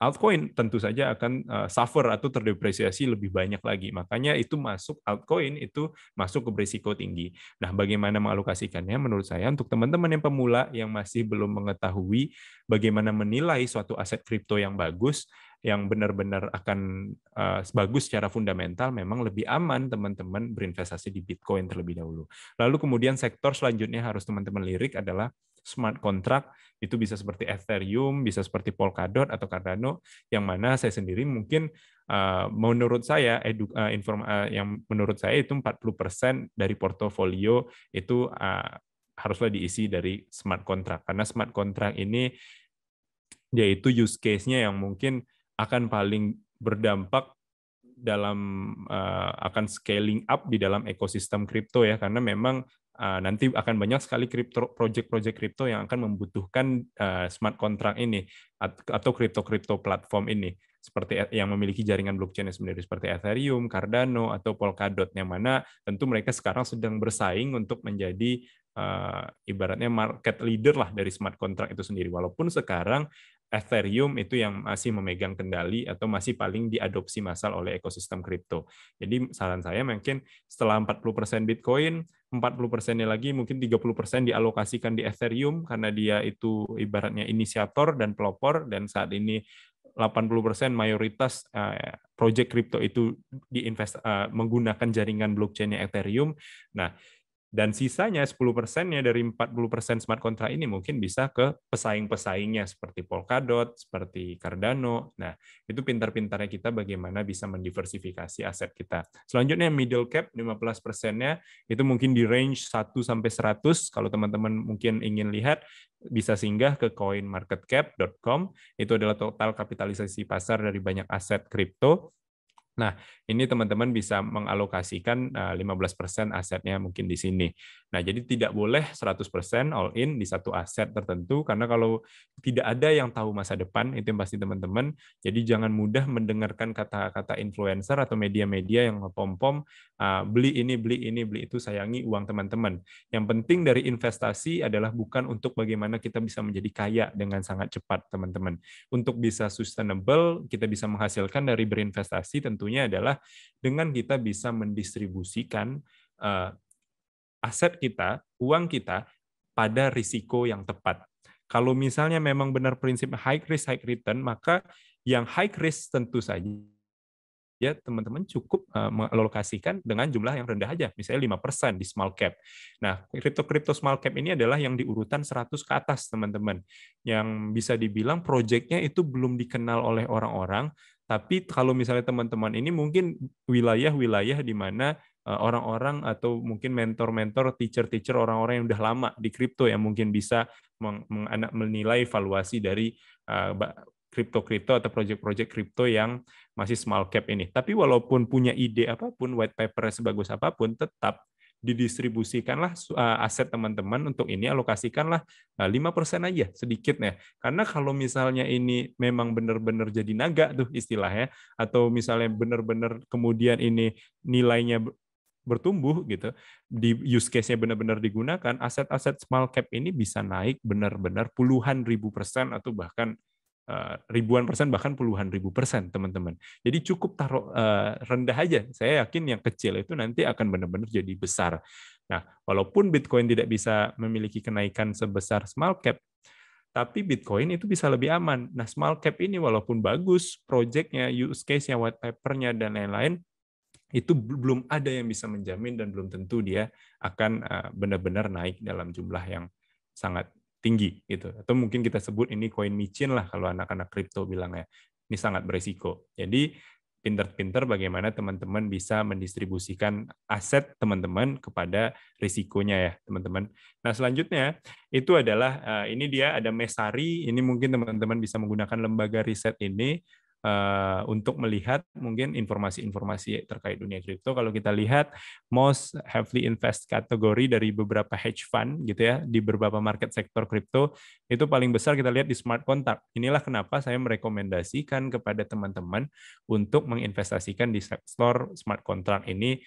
altcoin tentu saja akan suffer atau terdepresiasi lebih banyak lagi. Makanya itu masuk altcoin itu masuk ke berisiko tinggi. Nah, bagaimana mengalokasikannya? Menurut saya untuk teman-teman yang pemula yang masih belum mengetahui bagaimana menilai suatu aset kripto yang bagus, yang benar-benar akan bagus secara fundamental, memang lebih aman teman-teman berinvestasi di Bitcoin terlebih dahulu. Lalu kemudian sektor selanjutnya harus teman-teman lirik adalah smart contract. Itu bisa seperti Ethereum, bisa seperti Polkadot atau Cardano, yang mana saya sendiri mungkin menurut saya yang menurut saya itu 40% dari portofolio itu haruslah diisi dari smart contract, karena smart contract ini yaitu use case-nya yang mungkin akan paling berdampak dalam akan scaling up di dalam ekosistem kripto ya, karena memang nanti akan banyak sekali project-project kripto yang akan membutuhkan smart contract ini atau kripto platform ini, seperti yang memiliki jaringan blockchain sendiri seperti Ethereum, Cardano atau Polkadot, yang mana tentu mereka sekarang sedang bersaing untuk menjadi ibaratnya market leader lah dari smart contract itu sendiri, walaupun sekarang Ethereum itu yang masih memegang kendali atau masih paling diadopsi massal oleh ekosistem kripto. Jadi saran saya mungkin setelah 40% Bitcoin, 40%-nya lagi mungkin 30% dialokasikan di Ethereum karena dia itu ibaratnya inisiator dan pelopor, dan saat ini 80% mayoritas project kripto itu menggunakan jaringan blockchain-nya Ethereum. Nah, dan sisanya 10%-nya dari 40% smart contract ini mungkin bisa ke pesaing-pesaingnya seperti Polkadot, seperti Cardano. Nah, itu pintar-pintarnya kita bagaimana bisa mendiversifikasi aset kita. Selanjutnya middle cap 15%-nya itu mungkin di range 1 sampai 100. Kalau teman-teman mungkin ingin lihat, bisa singgah ke coinmarketcap.com. Itu adalah total kapitalisasi pasar dari banyak aset kripto. Nah, ini teman-teman bisa mengalokasikan 15% asetnya mungkin di sini. Nah, jadi tidak boleh 100% all in di satu aset tertentu, karena kalau tidak ada yang tahu masa depan, itu yang pasti teman-teman. Jadi jangan mudah mendengarkan kata-kata influencer atau media-media yang ngepom-pom, beli ini, beli itu, sayangi uang teman-teman. Yang penting dari investasi adalah bukan untuk bagaimana kita bisa menjadi kaya dengan sangat cepat, teman-teman. Untuk bisa sustainable, kita bisa menghasilkan dari berinvestasi tentunya adalah dengan kita bisa mendistribusikan aset kita, uang kita, pada risiko yang tepat. Kalau misalnya memang benar prinsip high risk, high return, maka yang high risk tentu saja ya teman-teman cukup mengalokasikan dengan jumlah yang rendah aja, misalnya 5% di small cap. Nah, kripto small cap ini adalah yang di urutan 100 ke atas, teman-teman. Yang bisa dibilang proyeknya itu belum dikenal oleh orang-orang, tapi kalau misalnya teman-teman ini mungkin wilayah-wilayah di mana orang-orang atau mungkin mentor-mentor, teacher-teacher, orang-orang yang udah lama di kripto yang mungkin bisa menilai valuasi dari kripto-kripto atau proyek-proyek kripto yang masih small cap ini. Tapi walaupun punya ide apapun, white paper sebagus apapun, tetap didistribusikanlah aset teman-teman untuk ini, alokasikanlah 5% aja sedikit ya. Karena kalau misalnya ini memang benar-benar jadi naga tuh istilahnya, atau misalnya benar-benar kemudian ini nilainya bertumbuh gitu, di use case-nya benar-benar digunakan, aset-aset small cap ini bisa naik benar-benar puluhan ribu persen atau bahkan ribuan persen, bahkan puluhan ribu persen, teman-teman. Jadi cukup taruh rendah aja. Saya yakin yang kecil itu nanti akan benar-benar jadi besar. Nah, walaupun Bitcoin tidak bisa memiliki kenaikan sebesar small cap, tapi Bitcoin itu bisa lebih aman. Nah, small cap ini walaupun bagus project-nya, use case-nya, white paper-nya, dan lain-lain, itu belum ada yang bisa menjamin dan belum tentu dia akan benar-benar naik dalam jumlah yang sangat tinggi gitu. Atau mungkin kita sebut ini koin micin lah kalau anak-anak kripto bilangnya. Ini sangat beresiko. Jadi pinter-pinter bagaimana teman-teman bisa mendistribusikan aset teman-teman kepada risikonya ya, teman-teman. Nah, selanjutnya itu adalah ini dia ada Messari. Ini mungkin teman-teman bisa menggunakan lembaga riset ini untuk melihat mungkin informasi-informasi terkait dunia kripto. Kalau kita lihat most heavily invest kategori dari beberapa hedge fund gitu ya di beberapa market sektor kripto, itu paling besar kita lihat di smart contract. Inilah kenapa saya merekomendasikan kepada teman-teman untuk menginvestasikan di sektor smart contract ini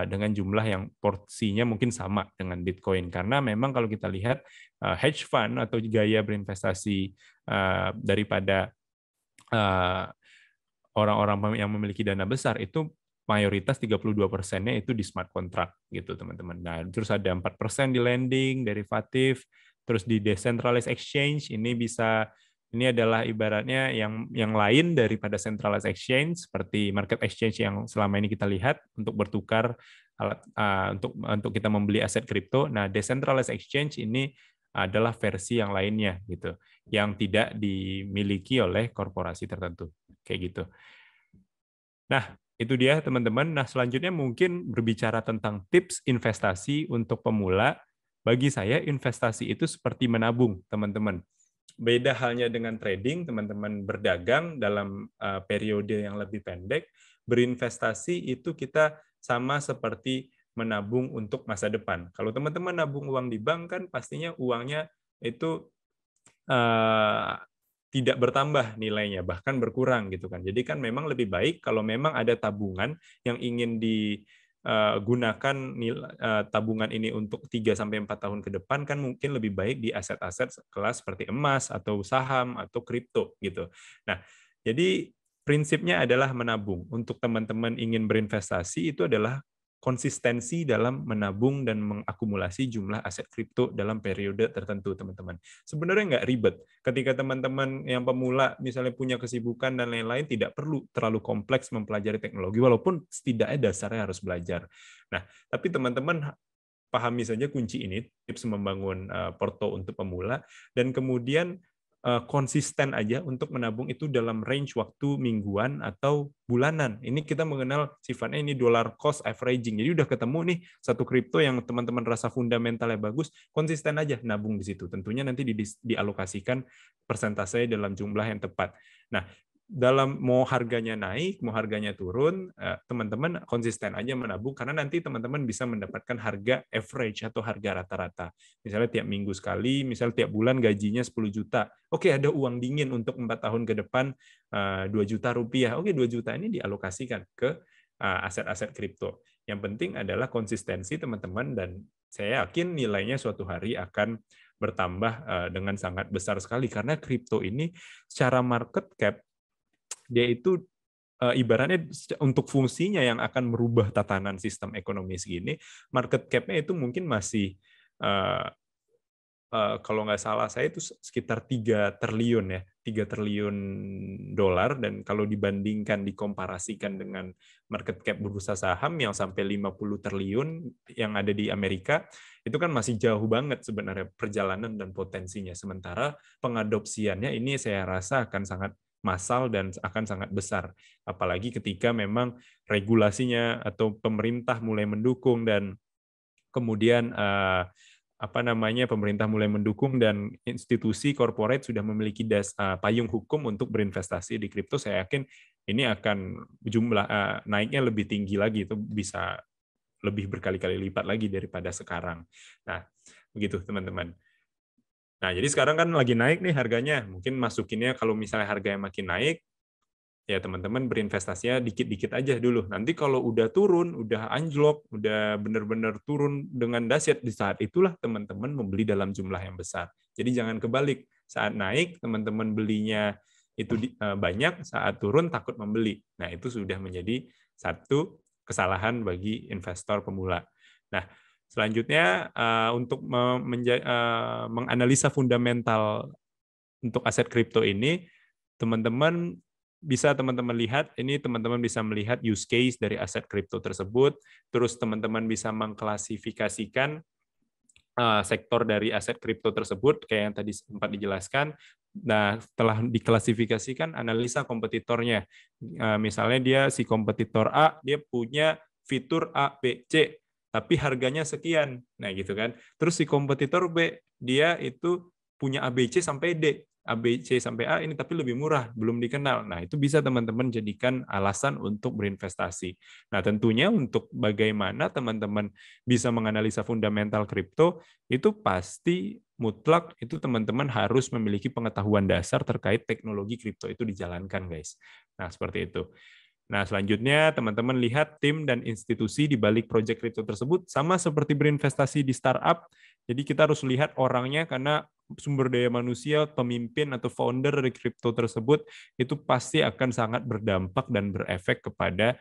dengan jumlah yang porsinya mungkin sama dengan Bitcoin, karena memang kalau kita lihat hedge fund atau gaya berinvestasi daripada orang-orang yang memiliki dana besar itu mayoritas 32%-nya itu di smart contract gitu, teman-teman. Nah, terus ada 4% di lending, derivatif, terus di decentralized exchange, ini adalah ibaratnya yang lain daripada centralized exchange, seperti market exchange yang selama ini kita lihat untuk bertukar untuk kita membeli aset kripto. Nah, decentralized exchange ini adalah versi yang lainnya gitu, yang tidak dimiliki oleh korporasi tertentu kayak gitu. Nah, itu dia teman-teman. Nah, selanjutnya mungkin berbicara tentang tips investasi untuk pemula. Bagi saya investasi itu seperti menabung, teman-teman. Beda halnya dengan trading, teman-teman berdagang dalam periode yang lebih pendek, berinvestasi itu kita sama seperti menabung untuk masa depan. Kalau teman-teman nabung uang di bank kan pastinya uangnya itu tidak bertambah nilainya, bahkan berkurang gitu kan. Jadi kan memang lebih baik kalau memang ada tabungan yang ingin digunakan tabungan ini untuk 3-4 tahun ke depan, kan mungkin lebih baik di aset-aset kelas seperti emas atau saham atau kripto gitu. Nah, jadi prinsipnya adalah menabung. Untuk teman-teman ingin berinvestasi itu adalah konsistensi dalam menabung dan mengakumulasi jumlah aset kripto dalam periode tertentu, teman-teman. Sebenarnya nggak ribet. Ketika teman-teman yang pemula misalnya punya kesibukan dan lain-lain, tidak perlu terlalu kompleks mempelajari teknologi, walaupun setidaknya dasarnya harus belajar. Nah, tapi teman-teman pahami saja kunci ini, tips membangun porto untuk pemula, dan kemudian konsisten aja untuk menabung itu dalam range waktu mingguan atau bulanan. Ini kita mengenal sifatnya ini dollar cost averaging. Jadi udah ketemu nih satu kripto yang teman-teman rasa fundamentalnya bagus, konsisten aja nabung di situ. Tentunya nanti dialokasikan persentase dalam jumlah yang tepat. Nah, dalam mau harganya naik, mau harganya turun, teman-teman konsisten aja menabung, karena nanti teman-teman bisa mendapatkan harga average atau harga rata-rata. Misalnya tiap minggu sekali, misalnya tiap bulan gajinya 10 juta. Oke, ada uang dingin untuk 4 tahun ke depan 2 juta rupiah. Oke, 2 juta ini dialokasikan ke aset-aset kripto. Yang penting adalah konsistensi teman-teman, dan saya yakin nilainya suatu hari akan bertambah dengan sangat besar sekali, karena kripto ini secara market cap dia itu ibaratnya untuk fungsinya yang akan merubah tatanan sistem ekonomi segini, market cap-nya itu mungkin masih kalau nggak salah saya itu sekitar 3 triliun ya, 3 triliun dolar, dan kalau dibandingkan dikomparasikan dengan market cap bursa saham yang sampai 50 triliun yang ada di Amerika, itu kan masih jauh banget sebenarnya perjalanan dan potensinya. Sementara pengadopsiannya ini saya rasa akan sangat massal dan akan sangat besar. Apalagi ketika memang regulasinya atau pemerintah mulai mendukung, dan kemudian pemerintah mulai mendukung dan institusi corporate sudah memiliki payung hukum untuk berinvestasi di kripto. Saya yakin ini akan jumlah naiknya lebih tinggi lagi, itu bisa lebih berkali-kali lipat lagi daripada sekarang. Nah, begitu teman-teman. Nah, jadi sekarang kan lagi naik nih harganya. Mungkin masukinnya kalau misalnya harganya makin naik, ya teman-teman berinvestasinya dikit-dikit aja dulu. Nanti kalau udah turun, udah anjlok, udah benar-benar turun dengan dahsyat, di saat itulah teman-teman membeli dalam jumlah yang besar. Jadi jangan kebalik. Saat naik, teman-teman belinya itu banyak, saat turun takut membeli. Nah, itu sudah menjadi satu kesalahan bagi investor pemula. Nah, selanjutnya untuk menganalisa fundamental untuk aset kripto ini, teman-teman lihat, ini teman-teman bisa melihat use case dari aset kripto tersebut, terus teman-teman bisa mengklasifikasikan sektor dari aset kripto tersebut, kayak yang tadi sempat dijelaskan. Nah, setelah diklasifikasikan, analisa kompetitornya. Misalnya dia si kompetitor A, dia punya fitur A, B, C, tapi harganya sekian. Nah, gitu kan. Terus si kompetitor B, dia itu punya A, B, C sampai D. A, B, C sampai A ini tapi lebih murah, belum dikenal. Nah, itu bisa teman-teman jadikan alasan untuk berinvestasi. Nah, tentunya untuk bagaimana teman-teman bisa menganalisa fundamental kripto, itu pasti mutlak itu teman-teman harus memiliki pengetahuan dasar terkait teknologi kripto itu dijalankan, guys. Nah, seperti itu. Nah, selanjutnya teman-teman lihat tim dan institusi di balik proyek kripto tersebut, sama seperti berinvestasi di startup. Jadi kita harus lihat orangnya, karena sumber daya manusia, pemimpin atau founder dari kripto tersebut itu pasti akan sangat berdampak dan berefek kepada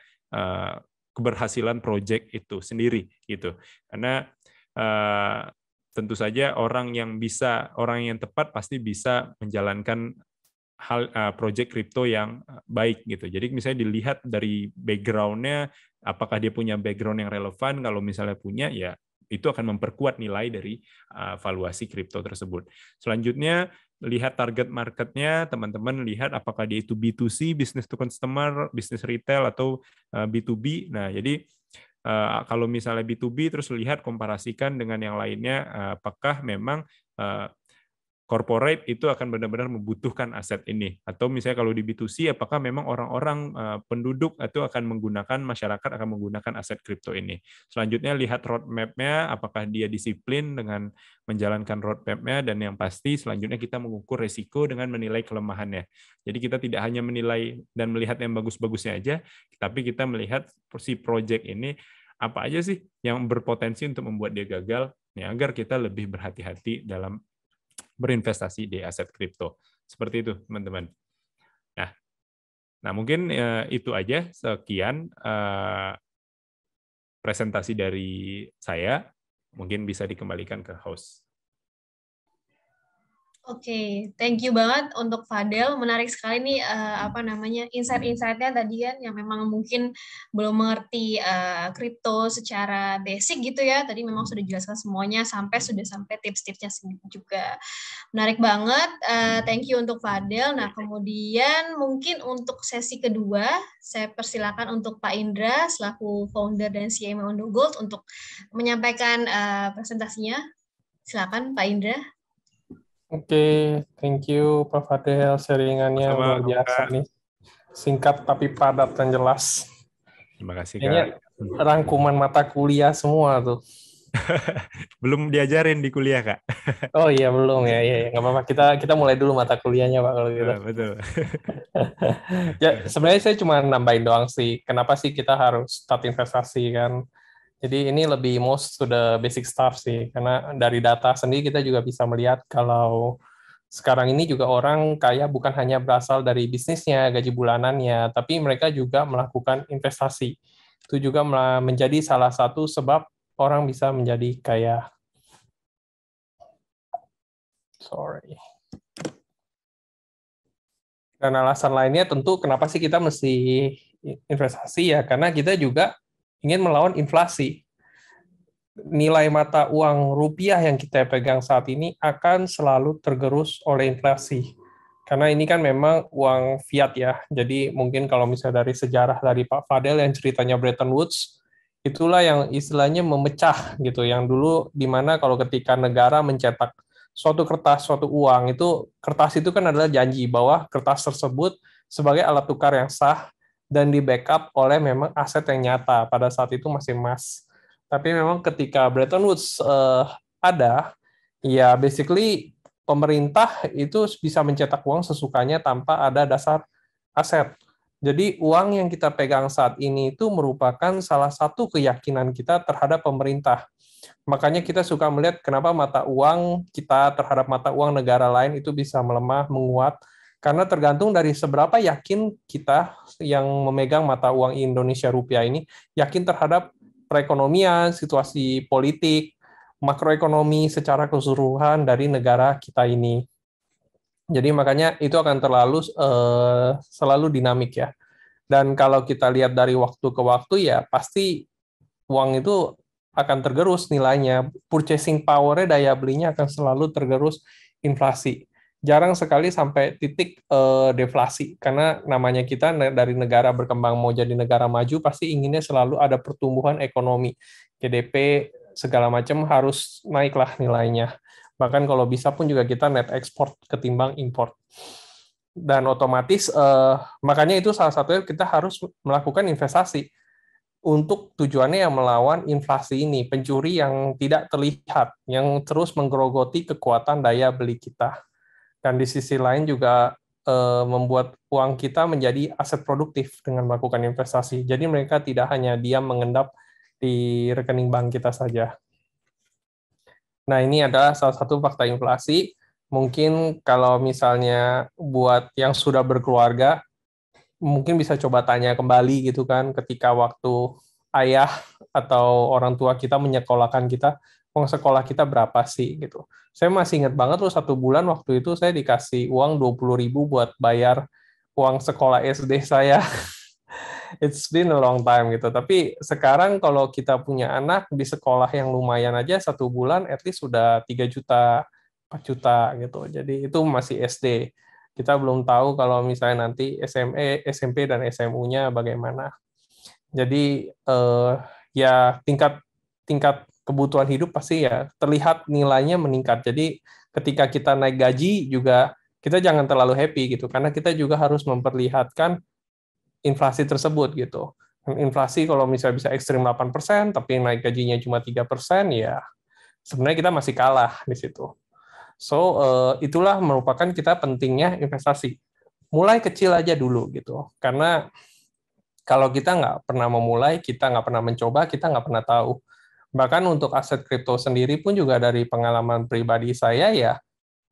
keberhasilan proyek itu sendiri gitu. Karena tentu saja orang yang tepat pasti bisa menjalankan proyek kripto yang baik gitu. Jadi misalnya dilihat dari background-nya, apakah dia punya background yang relevan. Kalau misalnya punya, ya itu akan memperkuat nilai dari valuasi kripto tersebut. Selanjutnya, lihat target market-nya, teman-teman lihat apakah dia itu B2C, business to consumer, bisnis retail, atau B2B. Nah, jadi kalau misalnya B2B, terus lihat komparasikan dengan yang lainnya, apakah memang corporate itu akan benar-benar membutuhkan aset ini. Atau misalnya kalau di B2C, apakah memang orang-orang penduduk itu akan menggunakan, masyarakat akan menggunakan aset kripto ini. Selanjutnya lihat roadmap-nya, apakah dia disiplin dengan menjalankan roadmap-nya, dan yang pasti selanjutnya kita mengukur resiko dengan menilai kelemahannya. Jadi kita tidak hanya menilai dan melihat yang bagus-bagusnya aja, tapi kita melihat si project ini apa aja sih yang berpotensi untuk membuat dia gagal, ya, agar kita lebih berhati-hati dalam berinvestasi di aset kripto. Seperti itu, teman-teman. Nah, mungkin itu aja, sekian presentasi dari saya. Mungkin bisa dikembalikan ke host. Oke, thank you banget untuk Fadel. Menarik sekali nih insight-insightnya tadi kan, yang memang mungkin belum mengerti kripto secara basic gitu ya. Tadi memang sudah dijelaskan semuanya, sampai tips-tipsnya juga. Menarik banget. Thank you untuk Fadel. Nah, kemudian mungkin untuk sesi kedua, saya persilakan untuk Pak Indra selaku founder dan CMO Ondogold untuk menyampaikan presentasinya. Silakan Pak Indra. Oke, thank you Pak Fadel, sharingannya luar biasa nih. Singkat tapi padat dan jelas. Terima kasih, Kak. Kayaknya rangkuman mata kuliah semua tuh. Belum diajarin di kuliah, Kak. Oh iya, belum ya. Iya, nggak apa-apa. Kita mulai dulu mata kuliahnya, Pak, kalau gitu. Betul. Ya, sebenarnya saya cuma nambahin doang sih. Kenapa sih kita harus start investasi kan? Jadi ini lebih most to the basic stuff sih, karena dari data sendiri kita juga bisa melihat kalau sekarang ini juga orang kaya bukan hanya berasal dari bisnisnya, gaji bulanannya, tapi mereka juga melakukan investasi. Itu juga menjadi salah satu sebab orang bisa menjadi kaya. Dan alasan lainnya tentu kenapa sih kita mesti investasi ya, karena kita juga ingin melawan inflasi. Nilai mata uang rupiah yang kita pegang saat ini akan selalu tergerus oleh inflasi. Karena ini kan memang uang fiat ya. Jadi mungkin kalau misalnya dari sejarah dari Pak Fadel yang ceritanya Bretton Woods, itulah yang istilahnya memecah gitu. Yang dulu di mana kalau ketika negara mencetak suatu kertas, suatu uang, itu kertas itu kan adalah janji bahwa kertas tersebut sebagai alat tukar yang sah dan di backup oleh memang aset yang nyata. Pada saat itu masih emas. Tapi memang ketika Bretton Woods ada, ya basically pemerintah itu bisa mencetak uang sesukanya tanpa ada dasar aset. Jadi uang yang kita pegang saat ini itu merupakan salah satu keyakinan kita terhadap pemerintah. Makanya kita suka melihat kenapa mata uang kita terhadap mata uang negara lain itu bisa melemah, menguat, karena tergantung dari seberapa yakin kita yang memegang mata uang Indonesia rupiah ini, yakin terhadap perekonomian, situasi politik, makroekonomi secara keseluruhan dari negara kita ini. Jadi makanya itu akan selalu dinamik ya. Dan kalau kita lihat dari waktu ke waktu ya pasti uang itu akan tergerus nilainya. Purchasing power-nya, daya belinya akan selalu tergerus inflasi. Jarang sekali sampai titik deflasi, karena namanya kita dari negara berkembang mau jadi negara maju pasti inginnya selalu ada pertumbuhan ekonomi. GDP segala macam harus naiklah nilainya. Bahkan kalau bisa pun juga kita net export ketimbang import. Dan otomatis makanya itu salah satunya kita harus melakukan investasi untuk tujuannya yang melawan inflasi ini, pencuri yang tidak terlihat, yang terus menggerogoti kekuatan daya beli kita. Dan di sisi lain juga membuat uang kita menjadi aset produktif dengan melakukan investasi. Jadi mereka tidak hanya diam mengendap di rekening bank kita saja. Nah, ini adalah salah satu fakta inflasi. Mungkin kalau misalnya buat yang sudah berkeluarga, mungkin bisa coba tanya kembali gitu kan, ketika waktu ayah atau orang tua kita menyekolahkan kita, uang sekolah kita berapa sih gitu. Saya masih ingat banget loh, 1 bulan waktu itu saya dikasih uang 20.000 buat bayar uang sekolah SD saya. It's been a long time gitu. Tapi sekarang kalau kita punya anak di sekolah yang lumayan aja 1 bulan at least sudah 3 juta, 4 juta gitu. Jadi itu masih SD. Kita belum tahu kalau misalnya nanti SMP dan SMU-nya bagaimana. Jadi ya tingkat kebutuhan hidup pasti ya terlihat nilainya meningkat. Jadi ketika kita naik gaji juga kita jangan terlalu happy gitu, karena kita juga harus memperlihatkan inflasi tersebut gitu. Inflasi kalau misalnya bisa ekstrim 8%, tapi naik gajinya cuma 3%, ya sebenarnya kita masih kalah di situ. So, itulah merupakan kita pentingnya investasi. Mulai kecil aja dulu gitu. Karena kalau kita nggak pernah memulai, kita nggak pernah mencoba, kita nggak pernah tahu. Bahkan untuk aset kripto sendiri pun juga dari pengalaman pribadi saya ya,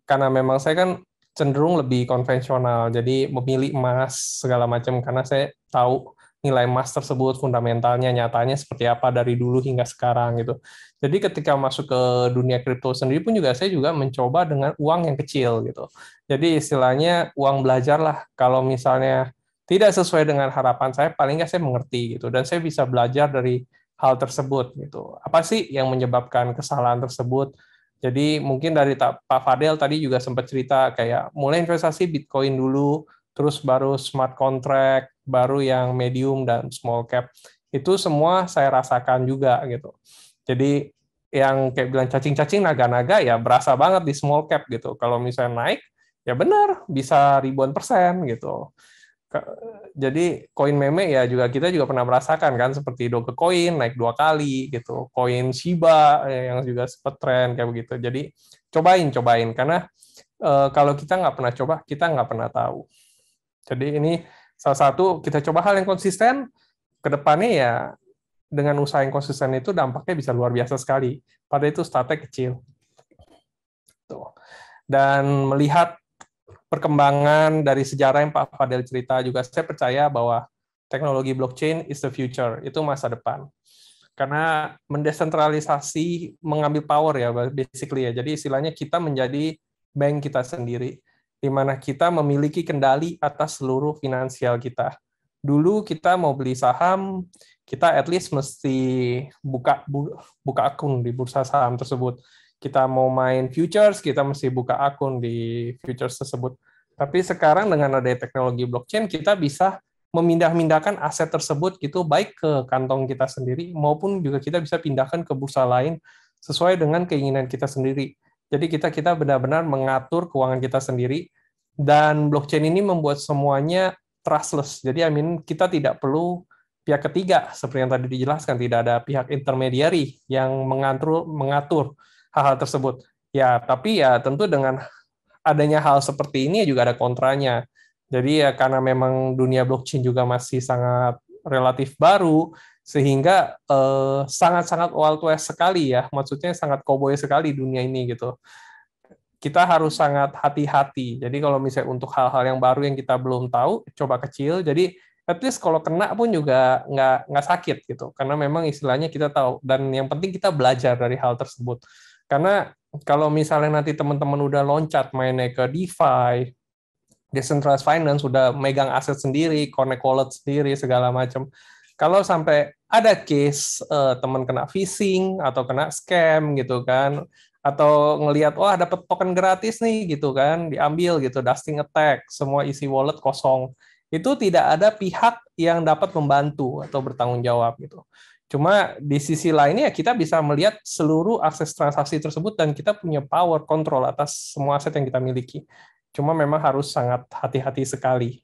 karena memang saya kan cenderung lebih konvensional, jadi memilih emas segala macam karena saya tahu nilai emas tersebut fundamentalnya nyatanya seperti apa dari dulu hingga sekarang gitu. Jadi ketika masuk ke dunia kripto sendiri pun juga saya juga mencoba dengan uang yang kecil gitu. Jadi istilahnya uang belajar lah. Kalau misalnya tidak sesuai dengan harapan saya, paling nggak saya mengerti gitu dan saya bisa belajar dari hal tersebut gitu. Apa sih yang menyebabkan kesalahan tersebut? Jadi mungkin dari Pak Fadel tadi juga sempat cerita kayak mulai investasi Bitcoin dulu, terus baru smart contract, baru yang medium dan small cap. Itu semua saya rasakan juga gitu. Jadi yang kayak bilang cacing-cacing naga-naga ya berasa banget di small cap gitu. Kalau misalnya naik, ya benar bisa ribuan persen gitu. Jadi koin meme ya kita juga pernah merasakan kan, seperti Dogecoin naik 2 kali gitu, koin Shiba yang juga sempat tren kayak begitu. Jadi cobain karena kalau kita nggak pernah coba kita nggak pernah tahu. Jadi ini salah satu kita coba hal yang konsisten, kedepannya ya dengan usaha yang konsisten itu dampaknya bisa luar biasa sekali. Pada itu startnya kecil. Tuh. Dan melihat perkembangan dari sejarah yang Pak Fadel cerita juga, saya percaya bahwa teknologi blockchain is the future, itu masa depan. Karena mendesentralisasi, mengambil power ya, basically ya. Jadi istilahnya kita menjadi bank kita sendiri, di mana kita memiliki kendali atas seluruh finansial kita. Dulu kita mau beli saham, kita at least mesti buka akun di bursa saham tersebut. Kita mau main futures, kita mesti buka akun di futures tersebut. Tapi sekarang dengan adanya teknologi blockchain, kita bisa memindah-mindahkan aset tersebut gitu, baik ke kantong kita sendiri, maupun juga kita bisa pindahkan ke bursa lain sesuai dengan keinginan kita sendiri. Jadi kita benar-benar mengatur keuangan kita sendiri, dan blockchain ini membuat semuanya trustless. Jadi kita tidak perlu pihak ketiga, seperti yang tadi dijelaskan, tidak ada pihak intermediary yang mengatur hal-hal tersebut. Ya, tapi ya tentu dengan adanya hal seperti ini juga ada kontranya. Jadi ya karena memang dunia blockchain juga masih sangat relatif baru, sehingga sangat-sangat Wild West sekali ya, maksudnya sangat cowboy sekali dunia ini gitu. Kita harus sangat hati-hati. Jadi kalau misalnya untuk hal-hal yang baru yang kita belum tahu, coba kecil. Jadi at least kalau kena pun juga nggak sakit gitu. Karena memang istilahnya kita tahu. Dan yang penting kita belajar dari hal tersebut. Karena kalau misalnya nanti teman-teman udah loncat mainnya ke DeFi, decentralized finance, udah megang aset sendiri, connect wallet sendiri, segala macam. Kalau sampai ada case teman kena phishing atau kena scam gitu kan, atau ngelihat wah dapat token gratis nih gitu kan, diambil gitu, dusting attack, semua isi wallet kosong, itu tidak ada pihak yang dapat membantu atau bertanggung jawab gitu. Cuma di sisi lainnya kita bisa melihat seluruh akses transaksi tersebut dan kita punya power control atas semua aset yang kita miliki. Cuma memang harus sangat hati-hati sekali.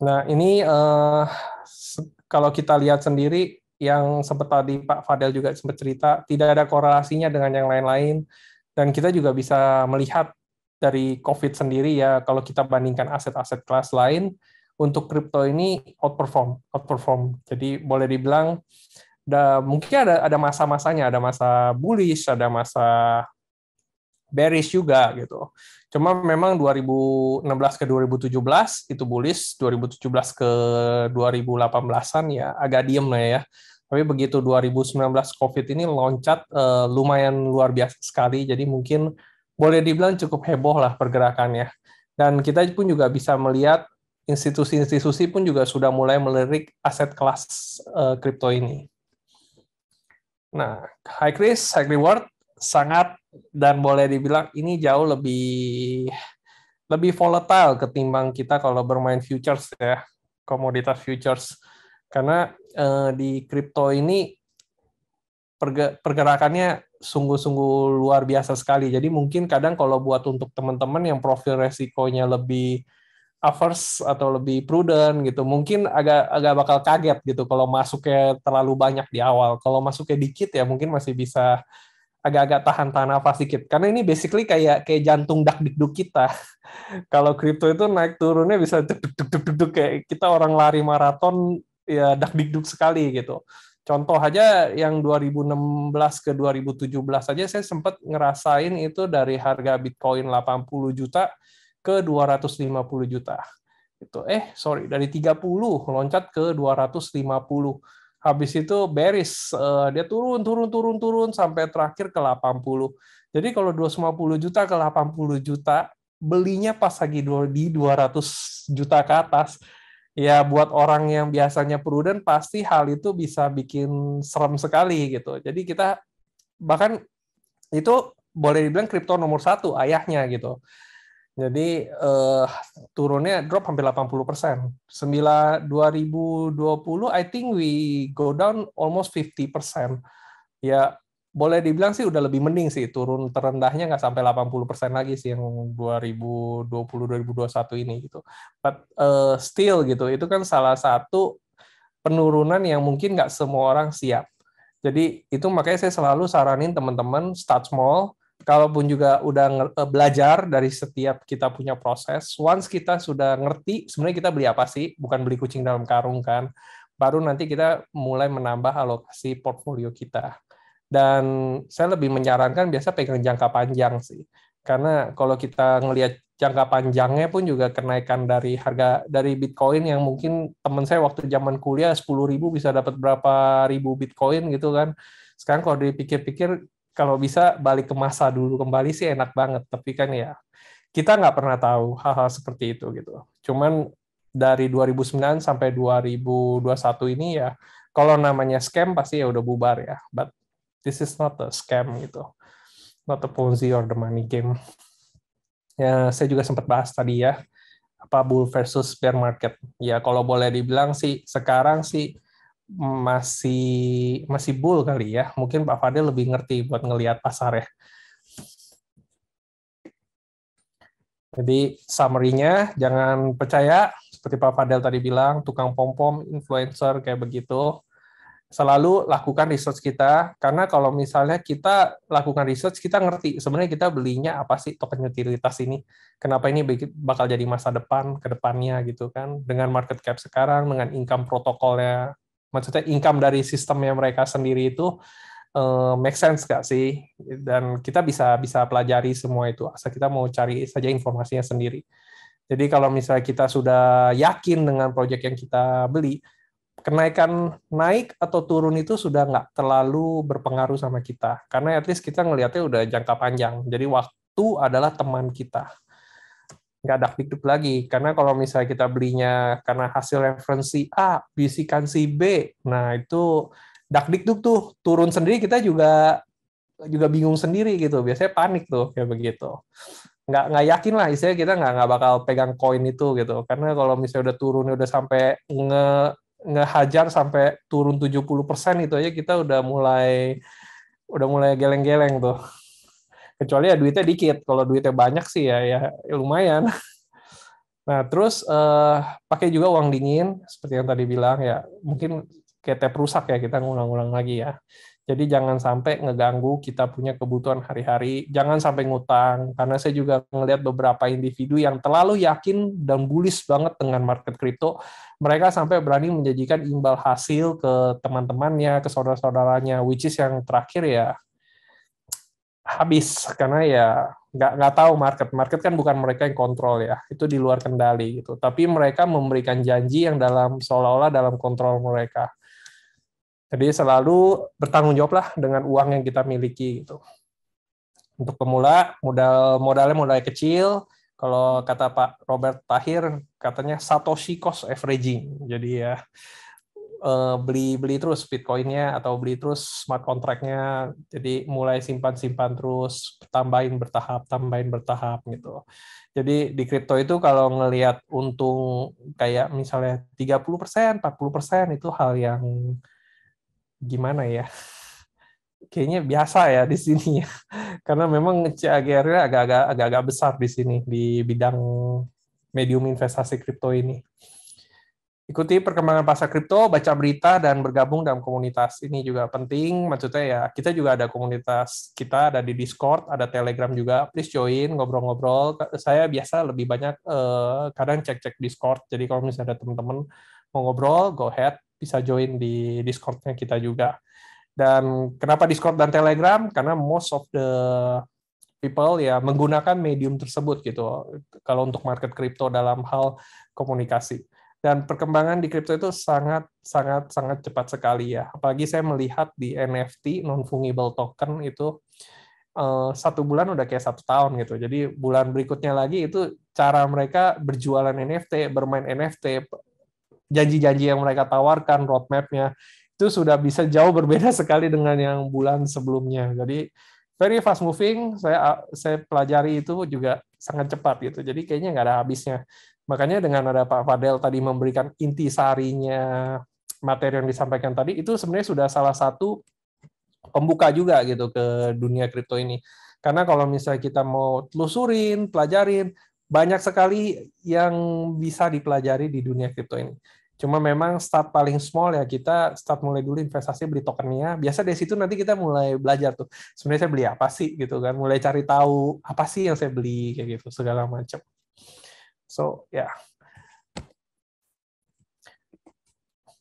Nah ini kalau kita lihat sendiri, yang sempat tadi Pak Fadel juga sempat cerita, tidak ada korelasinya dengan yang lain-lain, dan kita juga bisa melihat dari COVID sendiri ya, kalau kita bandingkan aset-aset kelas lain, untuk kripto ini outperform. Jadi boleh dibilang, mungkin ada masa-masanya, ada masa bullish, ada masa bearish juga gitu. Cuma memang 2016 ke 2017 itu bullish, 2017 ke 2018-an ya agak diem lah ya. Tapi begitu 2019 COVID ini loncat lumayan luar biasa sekali, jadi mungkin boleh dibilang cukup heboh lah pergerakannya. Dan kita pun juga bisa melihat institusi-institusi pun juga sudah mulai melirik aset kelas kripto ini. Nah, high risk, high reward, sangat, dan boleh dibilang ini jauh lebih volatile ketimbang kita kalau bermain futures ya, komoditas futures. Karena di kripto ini pergerakannya sungguh-sungguh luar biasa sekali. Jadi mungkin kadang kalau buat untuk teman-teman yang profil resikonya lebih averse atau lebih prudent gitu, mungkin agak bakal kaget gitu kalau masuknya terlalu banyak di awal. Kalau masuknya dikit ya mungkin masih bisa agak-agak tahan nafas dikit. Karena ini basically kayak jantung dak-dikduk kita. Kalau kripto itu naik turunnya bisa duk kayak kita orang lari maraton ya dak-dikduk sekali gitu. Contoh aja yang 2016 ke 2017 aja saya sempat ngerasain itu dari harga Bitcoin 80 juta ke 250 juta. Itu dari 30 loncat ke 250. Habis itu bearish, dia turun sampai terakhir ke 80. Jadi kalau 250 juta ke 80 juta, belinya pas lagi di 200 juta ke atas. Ya buat orang yang biasanya prudent pasti hal itu bisa bikin serem sekali gitu. Jadi kita bahkan itu boleh dibilang kripto nomor 1 ayahnya gitu. Jadi turunnya drop hampir 80%. 2020 I think we go down almost 50%. Ya boleh dibilang sih udah lebih mending sih, turun terendahnya nggak sampai 80% lagi sih yang 2020-2021 ini gitu. But still gitu, itu kan salah satu penurunan yang mungkin nggak semua orang siap. Jadi itu makanya saya selalu saranin teman-teman start small. Kalaupun juga udah belajar dari setiap kita punya proses, once kita sudah ngerti sebenarnya kita beli apa sih, bukan beli kucing dalam karung kan, baru nanti kita mulai menambah alokasi portfolio kita. Dan saya lebih menyarankan biasa pegang jangka panjang sih, karena kalau kita ngelihat jangka panjangnya pun juga kenaikan dari harga dari Bitcoin yang mungkin teman saya waktu zaman kuliah 10.000 bisa dapat berapa ribu Bitcoin gitu kan. Sekarang kalau dipikir-pikir kalau bisa balik ke masa dulu kembali sih enak banget, tapi kan ya kita nggak pernah tahu hal-hal seperti itu gitu. Cuman dari 2009 sampai 2021 ini ya kalau namanya scam pasti ya udah bubar ya. But this is not a scam gitu, not a Ponzi or the money game. Ya saya juga sempat bahas tadi ya apa bull versus bear market. Ya kalau boleh dibilang sih sekarang sih masih bull kali ya. Mungkin Pak Fadil lebih ngerti buat ngelihat pasar ya. Jadi summary-nya jangan percaya seperti Pak Fadel tadi bilang, tukang pom-pom, influencer, kayak begitu. Selalu lakukan research kita, karena kalau misalnya kita lakukan research, kita ngerti sebenarnya kita belinya apa sih token utilitas ini, kenapa ini bakal jadi masa depan ke depannya gitu kan, dengan market cap sekarang, dengan income protokolnya, maksudnya income dari sistemnya mereka sendiri itu make sense nggak sih, dan kita bisa pelajari semua itu, asal kita mau cari saja informasinya sendiri. Jadi kalau misalnya kita sudah yakin dengan proyek yang kita beli, kenaikan naik atau turun itu sudah nggak terlalu berpengaruh sama kita. Karena at least kita ngelihatnya udah jangka panjang. Jadi waktu adalah teman kita. Nggak dakdikduk lagi. Karena kalau misalnya kita belinya karena hasil referensi A, bisikan si B, nah itu dakdikduk tuh. Turun sendiri kita juga bingung sendiri gitu. Biasanya panik tuh, kayak begitu. Nggak yakin lah, istilahnya kita nggak bakal pegang koin itu gitu. Karena kalau misalnya udah turun, udah sampai ngehajar sampai turun 70% itu aja kita udah mulai geleng-geleng tuh. Kecuali ya duitnya dikit. Kalau duitnya banyak sih ya lumayan. Nah, terus pakai juga uang dingin seperti yang tadi bilang ya. Mungkin kayak tap rusak ya, kita ngulang-ulang lagi ya. Jadi jangan sampai ngeganggu kita punya kebutuhan hari-hari, jangan sampai ngutang, karena saya juga ngelihat beberapa individu yang terlalu yakin dan bullish banget dengan market kripto, mereka sampai berani menjanjikan imbal hasil ke teman-temannya, ke saudara-saudaranya, which is yang terakhir ya habis, karena ya nggak tahu market kan bukan mereka yang kontrol ya, itu di luar kendali gitu, tapi mereka memberikan janji yang seolah-olah dalam kontrol mereka. Jadi selalu bertanggung jawablah dengan uang yang kita miliki gitu. Untuk pemula, modalnya kecil. Kalau kata Pak Robert Tahir, katanya Satoshi cost averaging. Jadi ya beli terus Bitcoin-nya atau beli terus smart contract-nya. Jadi mulai simpan terus, tambahin bertahap gitu. Jadi di kripto itu kalau ngelihat untung kayak misalnya 30%, 40% itu hal yang gimana ya, kayaknya biasa ya di sini ya, karena memang CAGR-nya agak-agak besar di sini di bidang medium investasi kripto ini. Ikuti perkembangan pasar kripto, baca berita, dan bergabung dalam komunitas. Ini juga penting, maksudnya ya, kita juga ada komunitas, kita ada di Discord, ada Telegram juga, please join, ngobrol-ngobrol. Saya biasa lebih banyak, kadang cek-cek Discord, jadi kalau misalnya ada teman-teman mau ngobrol, go ahead, bisa join di Discord-nya kita juga. Dan kenapa Discord dan Telegram? Karena most of the people ya menggunakan medium tersebut gitu. Kalau untuk market kripto dalam hal komunikasi. Dan perkembangan di kripto itu sangat cepat sekali ya. Apalagi saya melihat di NFT non fungible token itu 1 bulan udah kayak 1 tahun gitu. Jadi bulan berikutnya lagi itu cara mereka berjualan NFT, bermain NFT, janji-janji yang mereka tawarkan, roadmap-nya itu sudah bisa jauh berbeda sekali dengan yang bulan sebelumnya. Jadi very fast moving, saya pelajari itu juga sangat cepat gitu. Jadi kayaknya nggak ada habisnya. Makanya dengan ada Pak Fadel tadi memberikan intisarinya materi yang disampaikan tadi, itu sebenarnya sudah salah satu pembuka juga gitu ke dunia kripto ini. Karena kalau misalnya kita mau telusurin, pelajarin, banyak sekali yang bisa dipelajari di dunia kripto ini. Cuma memang start paling small ya, kita start mulai dulu investasi, beli tokennya. Biasa dari situ nanti kita mulai belajar tuh. Sebenarnya saya beli apa sih gitu kan, mulai cari tahu apa sih yang saya beli kayak gitu segala macam. So ya. Yeah.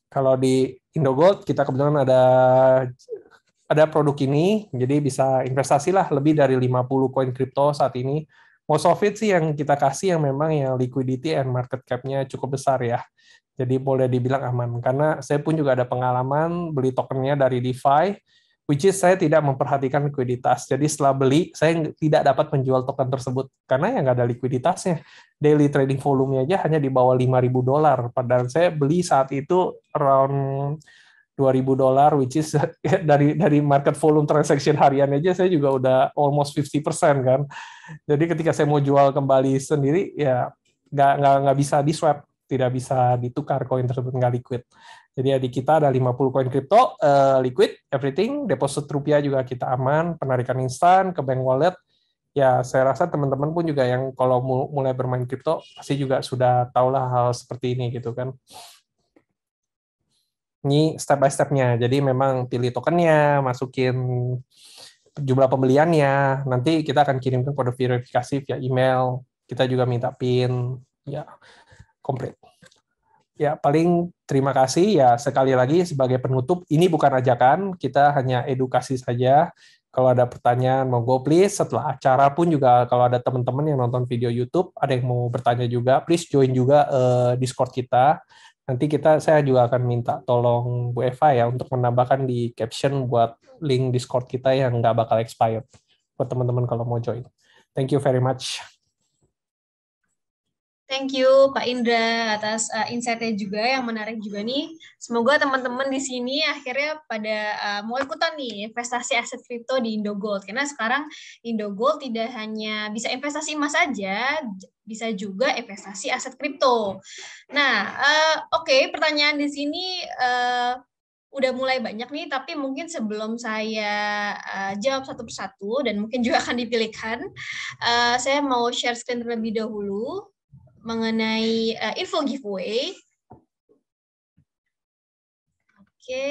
Kalau di Indogold kita kebetulan ada produk ini, jadi bisa investasi lah lebih dari 50 koin kripto saat ini. Most of it sih yang kita kasih yang memang yang liquidity and market cap-nya cukup besar ya. Jadi boleh dibilang aman. Karena saya pun juga ada pengalaman beli tokennya dari DeFi, which is saya tidak memperhatikan likuiditas. Jadi setelah beli, saya tidak dapat menjual token tersebut. Karena ya nggak ada likuiditasnya. Daily trading volume-nya aja hanya di bawah $5.000. Padahal saya beli saat itu around $2.000, which is dari market volume transaction harian aja saya juga udah almost 50% kan. Jadi ketika saya mau jual kembali sendiri, ya nggak bisa di-swap. Tidak bisa ditukar koin tersebut, nggak liquid. Jadi di kita ada 50 koin kripto, liquid, everything, deposit rupiah juga kita aman, penarikan instan ke bank wallet, Ya, saya rasa teman-teman pun juga yang kalau mulai bermain kripto pasti juga sudah tahulah hal seperti ini gitu kan. Ini step by step-nya. Jadi memang pilih tokennya, masukin jumlah pembeliannya, nanti kita akan kirimkan kode verifikasi via email. Kita juga minta PIN, ya komplit. Ya, paling terima kasih ya sekali lagi sebagai penutup. Ini bukan ajakan, kita hanya edukasi saja. Kalau ada pertanyaan, monggo please. Setelah acara pun juga kalau ada teman-teman yang nonton video YouTube, ada yang mau bertanya juga, please join juga Discord kita. Nanti saya juga akan minta tolong Bu Eva ya untuk menambahkan di caption buat link Discord kita yang nggak bakal expired buat teman-teman kalau mau join. Thank you very much. Thank you Pak Indra atas insight-nya juga yang menarik juga nih. Semoga teman-teman di sini akhirnya pada mau ikutan nih investasi aset kripto di Indogold. Karena sekarang Indogold tidak hanya bisa investasi emas saja, bisa juga investasi aset kripto. Nah, oke, pertanyaan di sini udah mulai banyak nih, tapi mungkin sebelum saya jawab satu persatu dan mungkin juga akan dipilihkan, saya mau share screen terlebih dahulu mengenai info giveaway. Oke.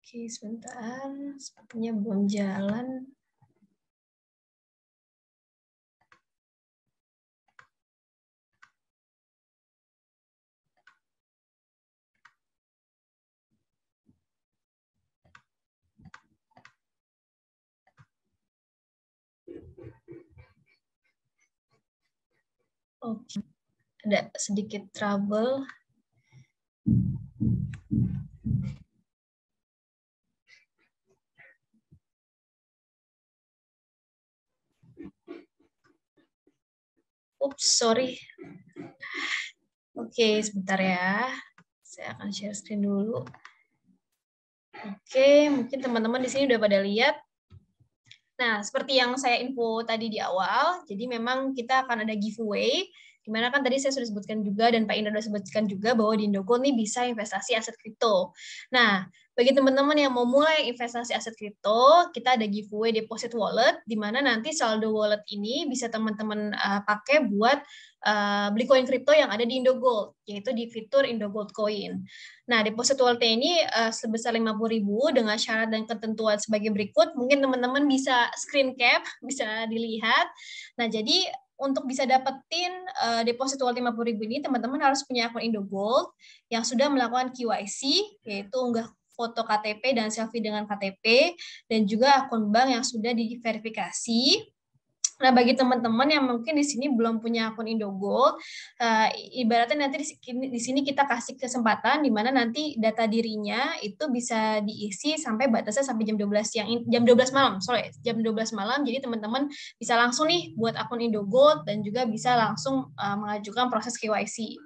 Oke, sebentar. Sepertinya belum jalan. Oke, ada sedikit trouble. Oops, sorry. Oke, sebentar ya. Saya akan share screen dulu. Oke, mungkin teman-teman di sini udah pada lihat. Nah, seperti yang saya info tadi di awal, jadi memang kita akan ada giveaway, di mana kan tadi saya sudah sebutkan juga dan Pak Indra sudah sebutkan juga bahwa di Indogold nih bisa investasi aset kripto. Nah, bagi teman-teman yang mau mulai investasi aset kripto, kita ada giveaway deposit wallet, di mana nanti saldo wallet ini bisa teman-teman pakai buat beli koin kripto yang ada di Indogold, yaitu di fitur Indogold Coin. Nah, deposit wallet ini sebesar 50.000 dengan syarat dan ketentuan sebagai berikut. Mungkin teman-teman bisa screen cap, bisa dilihat. Nah, jadi untuk bisa dapetin deposit wallet 50.000 ini, teman-teman harus punya akun Indogold yang sudah melakukan KYC, yaitu unggah foto KTP dan selfie dengan KTP, dan juga akun bank yang sudah diverifikasi. Nah, bagi teman-teman yang mungkin di sini belum punya akun Indogold, ibaratnya nanti di sini kita kasih kesempatan di mana nanti data dirinya itu bisa diisi sampai batasnya sampai jam 12 malam, jam 12 malam. Jadi teman-teman bisa langsung nih buat akun Indogold dan juga bisa langsung mengajukan proses KYC.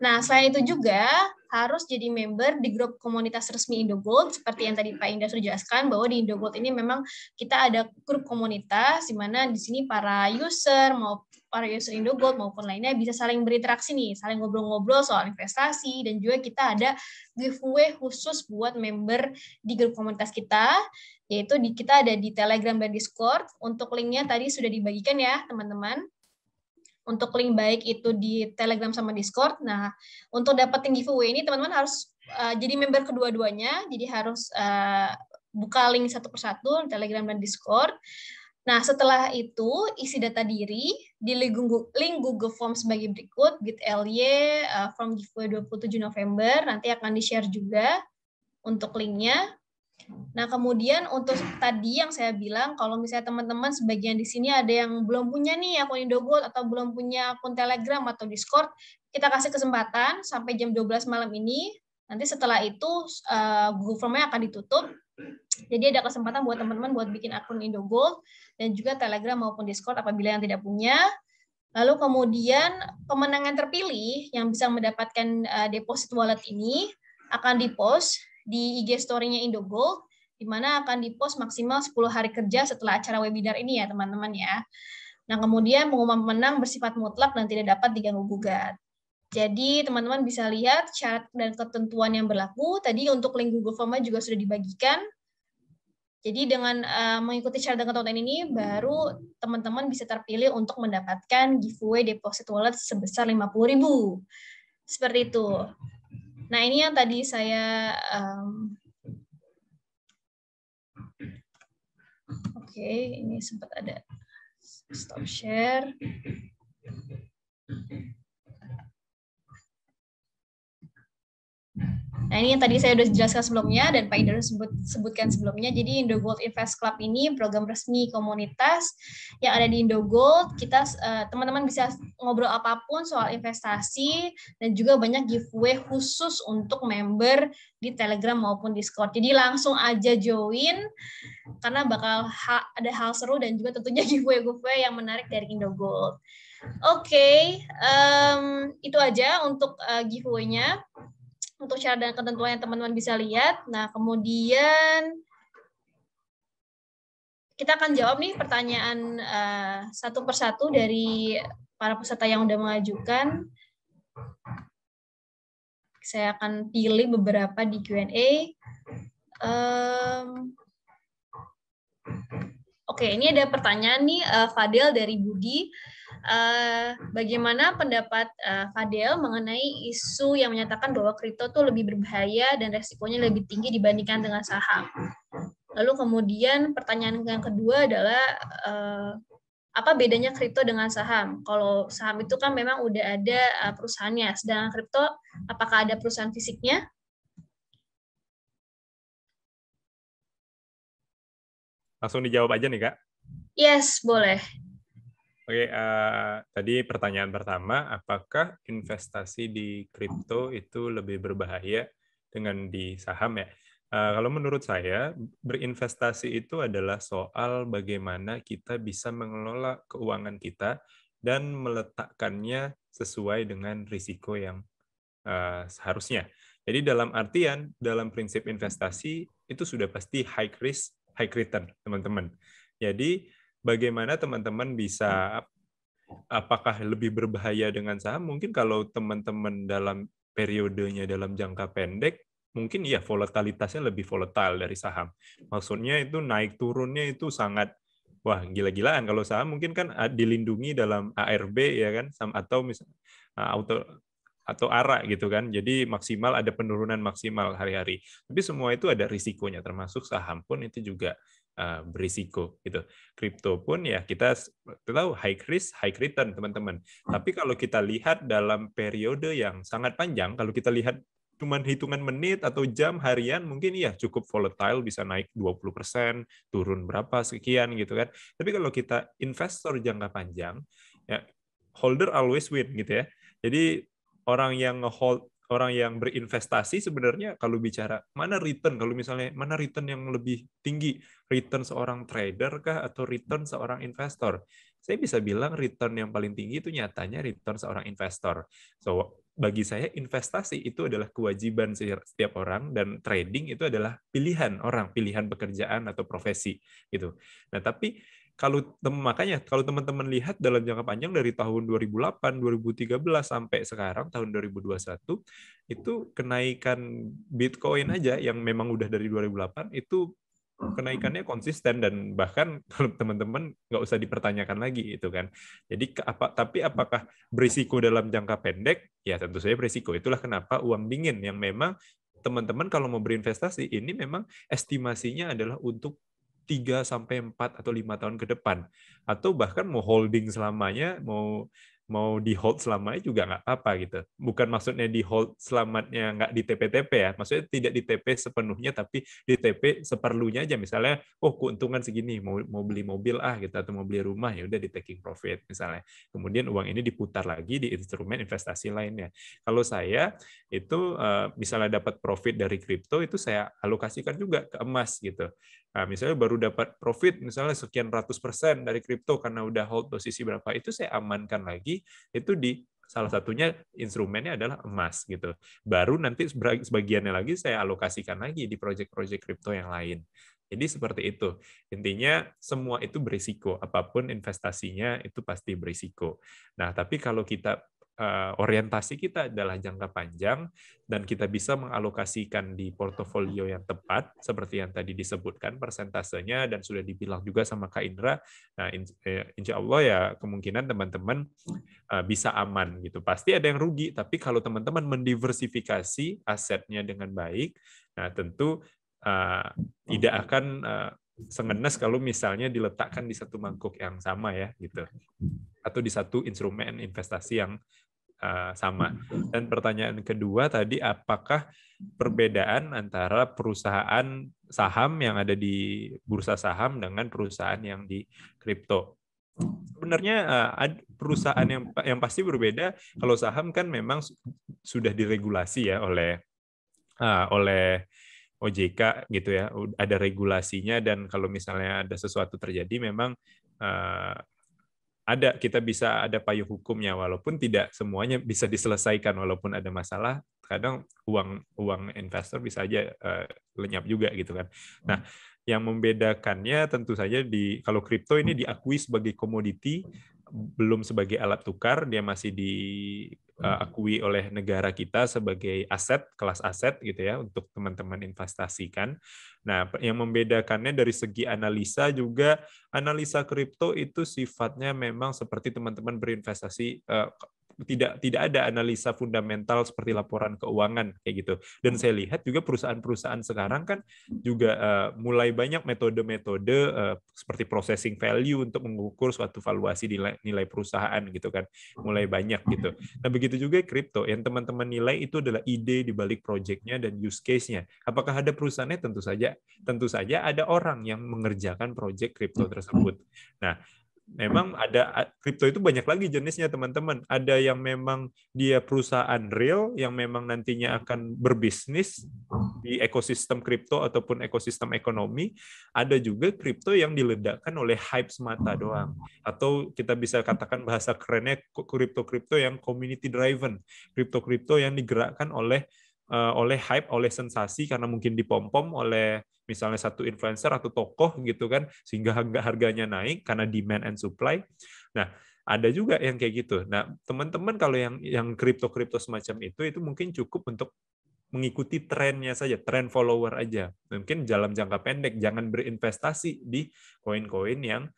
Nah, selain itu juga harus jadi member di grup komunitas resmi Indogold, seperti yang tadi Pak Indra sudah jelaskan, bahwa di Indogold ini memang kita ada grup komunitas, di mana di sini para user Indogold maupun lainnya bisa saling berinteraksi nih, saling ngobrol-ngobrol soal investasi, dan juga kita ada giveaway khusus buat member di grup komunitas kita, yaitu kita ada di Telegram dan Discord. Untuk linknya tadi sudah dibagikan ya, teman-teman. Untuk link baik itu di Telegram sama Discord. Nah, untuk dapetin giveaway ini teman-teman harus jadi member kedua-duanya, jadi harus buka link satu persatu di Telegram dan Discord. Nah, setelah itu isi data diri di link Google Form sebagai berikut, git.ly from giveaway 27 November, nanti akan di-share juga untuk linknya. Nah, kemudian untuk tadi yang saya bilang, kalau misalnya teman-teman sebagian di sini ada yang belum punya nih akun Indogold atau belum punya akun Telegram atau Discord, kita kasih kesempatan sampai jam 12 malam ini. Nanti setelah itu Google Form-nya akan ditutup. Jadi ada kesempatan buat teman-teman buat bikin akun Indogold dan juga Telegram maupun Discord apabila yang tidak punya. Lalu kemudian pemenangan terpilih yang bisa mendapatkan deposit wallet ini akan di-post di IG story-nya Indogold di mana akan di-post maksimal 10 hari kerja setelah acara webinar ini ya teman-teman ya. Nah, kemudian pengumuman pemenang bersifat mutlak dan tidak dapat diganggu-gugat. Jadi teman-teman bisa lihat syarat dan ketentuan yang berlaku. Tadi untuk link Google Form juga sudah dibagikan. Jadi dengan mengikuti syarat dan ketentuan ini, baru teman-teman bisa terpilih untuk mendapatkan giveaway deposit wallet sebesar 50.000. Seperti itu. Nah, ini yang tadi saya... Oke, ini sempat ada stop share. Nah, ini yang tadi saya sudah jelaskan sebelumnya dan Pak Indra sebutkan sebelumnya. Jadi Indogold Invest Club ini program resmi komunitas yang ada di Indogold. Kita teman-teman bisa ngobrol apapun soal investasi dan juga banyak giveaway khusus untuk member di Telegram maupun Discord. Jadi langsung aja join karena bakal ada hal seru dan juga tentunya giveaway yang menarik dari Indogold. Oke, itu aja untuk giveaway-nya. Untuk syarat dan ketentuan yang teman-teman bisa lihat. Nah, kemudian kita akan jawab nih pertanyaan satu persatu dari para peserta yang sudah mengajukan. Saya akan pilih beberapa di Q&A. Oke, ini ada pertanyaan nih, Fadel dari Budi. Bagaimana pendapat Fadel mengenai isu yang menyatakan bahwa kripto itu lebih berbahaya dan resikonya lebih tinggi dibandingkan dengan saham? Lalu kemudian pertanyaan yang kedua adalah apa bedanya kripto dengan saham? Kalau saham itu kan memang udah ada perusahaannya, sedangkan kripto apakah ada perusahaan fisiknya? Langsung dijawab aja nih, Kak. Yes, boleh. Oke, tadi pertanyaan pertama, apakah investasi di kripto itu lebih berbahaya dengan di saham ya? Kalau menurut saya, berinvestasi itu adalah soal bagaimana kita bisa mengelola keuangan kita dan meletakkannya sesuai dengan risiko yang seharusnya. Jadi dalam artian, dalam prinsip investasi, itu sudah pasti high risk, high return, teman-teman. Jadi, bagaimana teman-teman bisa, apakah lebih berbahaya dengan saham? Mungkin kalau teman-teman dalam periodenya dalam jangka pendek, mungkin ya volatilitasnya lebih volatile dari saham. Maksudnya itu naik turunnya itu sangat, wah gila-gilaan. Kalau saham mungkin kan dilindungi dalam ARB ya kan, atau misalnya atau ARA gitu kan. Jadi maksimal ada penurunan maksimal hari-hari. Tapi semua itu ada risikonya, termasuk saham pun itu juga berisiko gitu. Kripto pun ya kita tahu high risk, high return teman-teman. Tapi kalau kita lihat dalam periode yang sangat panjang, kalau kita lihat cuman hitungan menit atau jam harian mungkin ya cukup volatile, bisa naik 20%, turun berapa sekian gitu kan. Tapi kalau kita investor jangka panjang, ya holder always win gitu ya. Jadi orang yang berinvestasi sebenarnya kalau bicara mana return, kalau misalnya mana return yang lebih tinggi, return seorang trader kah atau return seorang investor? Saya bisa bilang return yang paling tinggi itu nyatanya return seorang investor. So, bagi saya investasi itu adalah kewajiban setiap orang dan trading itu adalah pilihan orang, pilihan pekerjaan atau profesi gitu. Nah, tapi makanya kalau teman-teman lihat dalam jangka panjang dari tahun 2008, 2013 sampai sekarang tahun 2021 itu kenaikan Bitcoin aja yang memang udah dari 2008 itu kenaikannya konsisten dan bahkan kalau teman-teman nggak usah dipertanyakan lagi itu kan. Jadi tapi apakah berisiko dalam jangka pendek? Ya tentu saja berisiko. Itulah kenapa uang dingin yang memang teman-teman kalau mau berinvestasi ini memang estimasinya adalah untuk 3 sampai 4 atau 5 tahun ke depan, atau bahkan mau holding selamanya, mau di hold selamanya juga nggak apa-apa gitu. Bukan maksudnya di hold selamatnya nggak di TP-TP ya, maksudnya tidak di TP sepenuhnya tapi di TP seperlunya aja. Misalnya, oh keuntungan segini, mau beli mobil gitu atau mau beli rumah ya udah di taking profit misalnya. Kemudian uang ini diputar lagi di instrumen investasi lainnya. Kalau saya itu misalnya dapat profit dari kripto itu saya alokasikan juga ke emas gitu. Nah, misalnya baru dapat profit misalnya sekian ratus % dari kripto karena udah hold posisi berapa, itu saya amankan lagi itu di salah satunya instrumennya adalah emas gitu. Baru nanti sebagiannya lagi saya alokasikan lagi di proyek-proyek kripto yang lain. Jadi seperti itu. Intinya semua itu berisiko. Apapun investasinya itu pasti berisiko. Nah, tapi kalau kita orientasi kita adalah jangka panjang dan kita bisa mengalokasikan di portofolio yang tepat seperti yang tadi disebutkan persentasenya dan sudah dibilang juga sama Kak Indra. Nah, insya Allah ya kemungkinan teman-teman bisa aman gitu. Pasti ada yang rugi, tapi kalau teman-teman mendiversifikasi asetnya dengan baik, nah tentu tidak akan sengenes kalau misalnya diletakkan di satu mangkuk yang sama ya gitu, atau di satu instrumen investasi yang sama. Dan pertanyaan kedua tadi, apakah perbedaan antara perusahaan saham yang ada di bursa saham dengan perusahaan yang di kripto? Sebenarnya perusahaan yang pasti berbeda. Kalau saham kan memang sudah diregulasi ya oleh OJK gitu ya, ada regulasinya, dan kalau misalnya ada sesuatu terjadi memang kita bisa ada payung hukumnya, walaupun tidak semuanya bisa diselesaikan. Walaupun ada masalah, kadang uang investor bisa aja lenyap juga gitu kan. Nah, yang membedakannya tentu saja kalau kripto ini diakui sebagai komoditi, belum sebagai alat tukar, dia masih diakui oleh negara kita sebagai aset, kelas aset gitu ya, untuk teman-teman investasikan. Nah, yang membedakannya dari segi analisa juga, analisa kripto itu sifatnya memang seperti teman-teman berinvestasi, tidak ada analisa fundamental seperti laporan keuangan kayak gitu. Dan saya lihat juga perusahaan-perusahaan sekarang kan juga mulai banyak metode-metode seperti processing value untuk mengukur suatu valuasi nilai perusahaan gitu kan, mulai banyak gitu. Nah, begitu juga kripto, yang teman-teman nilai itu adalah ide di balik project-nya dan use case-nya. Apakah ada perusahaannya? Tentu saja ada orang yang mengerjakan project kripto tersebut. Nah, memang ada kripto itu banyak lagi jenisnya teman-teman. Ada yang memang dia perusahaan real yang memang nantinya akan berbisnis di ekosistem kripto ataupun ekosistem ekonomi. Ada juga kripto yang diledakkan oleh hype semata doang. Atau kita bisa katakan bahasa kerennya kripto-kripto yang community driven. Kripto-kripto yang digerakkan oleh hype, oleh sensasi karena mungkin dipom-pom oleh misalnya satu influencer atau tokoh gitu kan, sehingga harganya naik karena demand and supply. Nah, ada juga yang kayak gitu. Nah, teman-teman kalau yang kripto-kripto semacam itu mungkin cukup untuk mengikuti trennya saja, tren follower aja. Mungkin dalam jangka pendek, jangan berinvestasi di koin-koin yang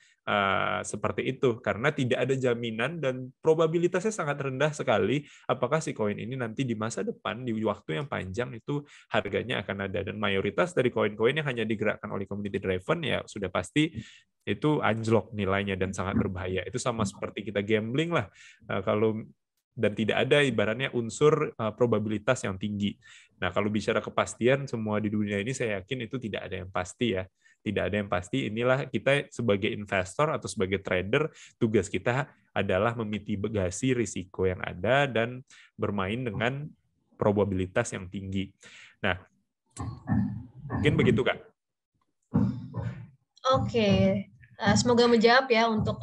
seperti itu, karena tidak ada jaminan dan probabilitasnya sangat rendah sekali apakah si koin ini nanti di masa depan, di waktu yang panjang itu harganya akan ada. Dan mayoritas dari koin-koin yang hanya digerakkan oleh community driven ya sudah pasti itu anjlok nilainya dan sangat berbahaya. Itu sama seperti kita gambling lah, dan tidak ada ibaratnya unsur probabilitas yang tinggi. Nah, kalau bicara kepastian semua di dunia ini, saya yakin itu tidak ada yang pasti ya. Tidak ada yang pasti. Inilah kita sebagai investor atau sebagai trader, tugas kita adalah memitigasi risiko yang ada dan bermain dengan probabilitas yang tinggi. Nah, mungkin begitu, Kak. Oke. Semoga menjawab ya untuk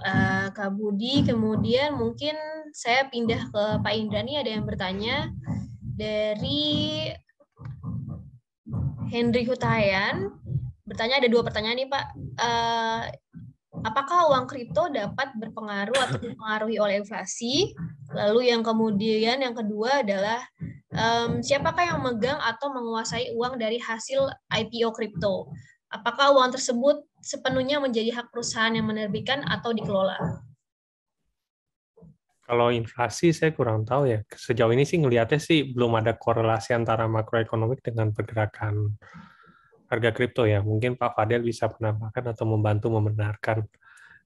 Kak Budi. Kemudian mungkin saya pindah ke Pak Indra nih, ada yang bertanya dari Henry Hutayan. Bertanya, ada 2 pertanyaan nih Pak. Apakah uang kripto dapat berpengaruh atau dipengaruhi oleh inflasi? Lalu yang kedua adalah siapakah yang memegang atau menguasai uang dari hasil IPO kripto? Apakah uang tersebut sepenuhnya menjadi hak perusahaan yang menerbitkan atau dikelola? Kalau inflasi saya kurang tahu ya. Sejauh ini sih ngelihatnya sih belum ada korelasi antara makroekonomik dengan pergerakan harga kripto ya. Mungkin Pak Fadel bisa menambahkan atau membantu membenarkan.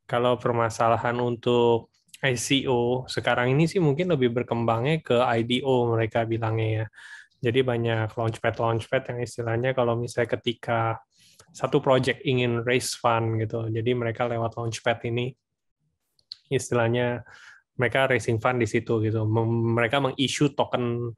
Kalau permasalahan untuk ICO sekarang ini sih mungkin lebih berkembangnya ke IDO mereka bilangnya ya. Jadi banyak launchpad yang istilahnya kalau misalnya ketika satu project ingin raise fund gitu. Jadi mereka lewat launchpad ini istilahnya mereka raising fund di situ gitu. Mereka meng-issue token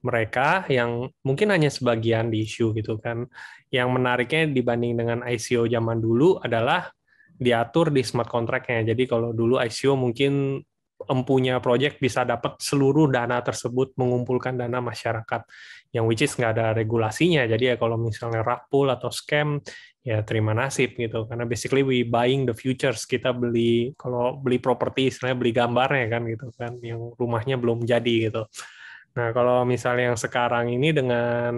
mereka yang mungkin hanya sebagian di-issue gitu kan. Yang menariknya dibanding dengan ICO zaman dulu adalah diatur di smart contract-nya. Jadi kalau dulu ICO mungkin empunya project bisa dapat seluruh dana tersebut, mengumpulkan dana masyarakat yang which is nggak ada regulasinya. Jadi ya kalau misalnya rug pull atau scam, ya terima nasib gitu. Karena basically we buying the futures. Kita beli, kalau beli properti istilahnya beli gambarnya kan gitu kan, yang rumahnya belum jadi gitu. Nah, kalau misalnya yang sekarang ini dengan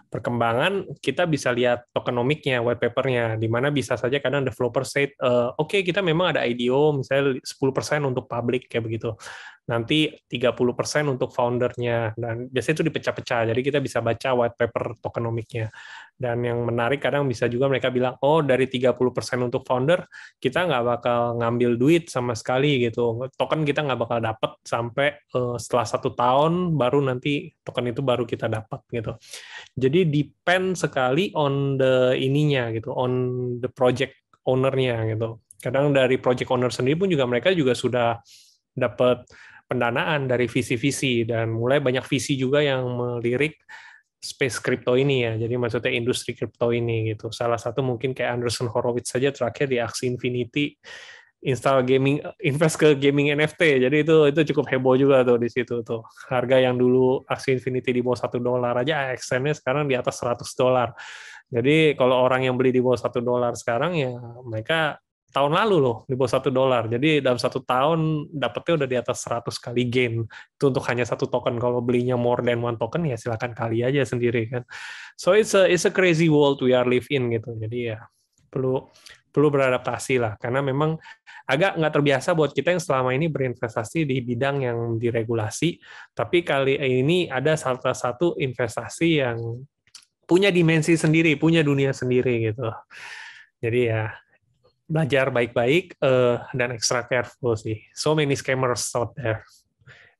perkembangan, kita bisa lihat tokenomiknya, white paper-nya, di mana bisa saja kadang developer say, oke, kita memang ada IDO, misalnya 10% untuk public, kayak begitu. Nanti 30% untuk foundernya, dan biasanya itu dipecah-pecah, jadi kita bisa baca white paper tokenomiknya. Dan yang menarik, kadang bisa juga mereka bilang, oh, dari 30% untuk founder, kita nggak bakal ngambil duit sama sekali, gitu. Token kita nggak bakal dapat sampai setelah 1 tahun, baru nanti token itu baru kita dapat gitu. Jadi depend sekali on the ininya gitu, on the project owner-nya gitu. Kadang dari project owner sendiri pun juga mereka juga sudah dapat pendanaan dari visi-visi, dan mulai banyak visi juga yang melirik space crypto ini ya. Jadi maksudnya industri crypto ini gitu. Salah satu mungkin kayak Andreessen Horowitz saja terakhir di Axie Infinity install gaming, invest ke gaming NFT. Jadi itu cukup heboh juga tuh di situ tuh. Harga yang dulu Axie Infinity di bawah $1 aja, AXN-nya sekarang di atas $100. Jadi kalau orang yang beli di bawah $1 sekarang, ya mereka tahun lalu loh di bawah $1. Jadi dalam 1 tahun dapetnya udah di atas 100 kali gain. Itu untuk hanya 1 token. Kalau belinya more than 1 token, ya silakan kali aja sendiri kan. So it's a crazy world we are live in gitu. Jadi ya perlu beradaptasi lah, karena memang agak nggak terbiasa buat kita yang selama ini berinvestasi di bidang yang diregulasi, tapi kali ini ada salah satu investasi yang punya dimensi sendiri, punya dunia sendiri gitu. Jadi ya belajar baik-baik dan extra careful sih. So many scammers out there.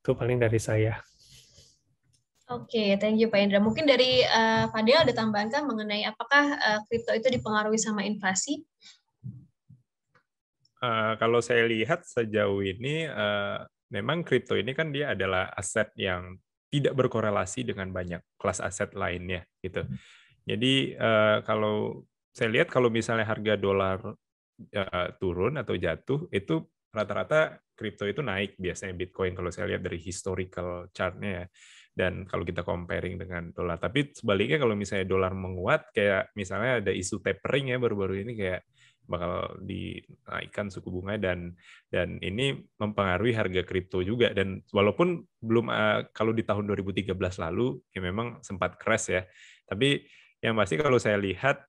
Itu paling dari saya. Oke, thank you Pak Indra. Mungkin dari Fadil ada tambahan kan mengenai apakah kripto itu dipengaruhi sama inflasi? Kalau saya lihat sejauh ini, memang kripto ini kan dia adalah aset yang tidak berkorelasi dengan banyak kelas aset lainnya, gitu. Jadi kalau saya lihat kalau misalnya harga dolar turun atau jatuh, itu rata-rata kripto itu naik biasanya Bitcoin kalau saya lihat dari historical chart-nya ya. Dan kalau kita comparing dengan dolar. Tapi sebaliknya kalau misalnya dolar menguat, kayak misalnya ada isu tapering ya baru-baru ini, kayak bakal dinaikkan suku bunga, dan ini mempengaruhi harga kripto juga. Dan walaupun belum kalau di tahun 2013 lalu ya memang sempat crash ya, tapi yang pasti kalau saya lihat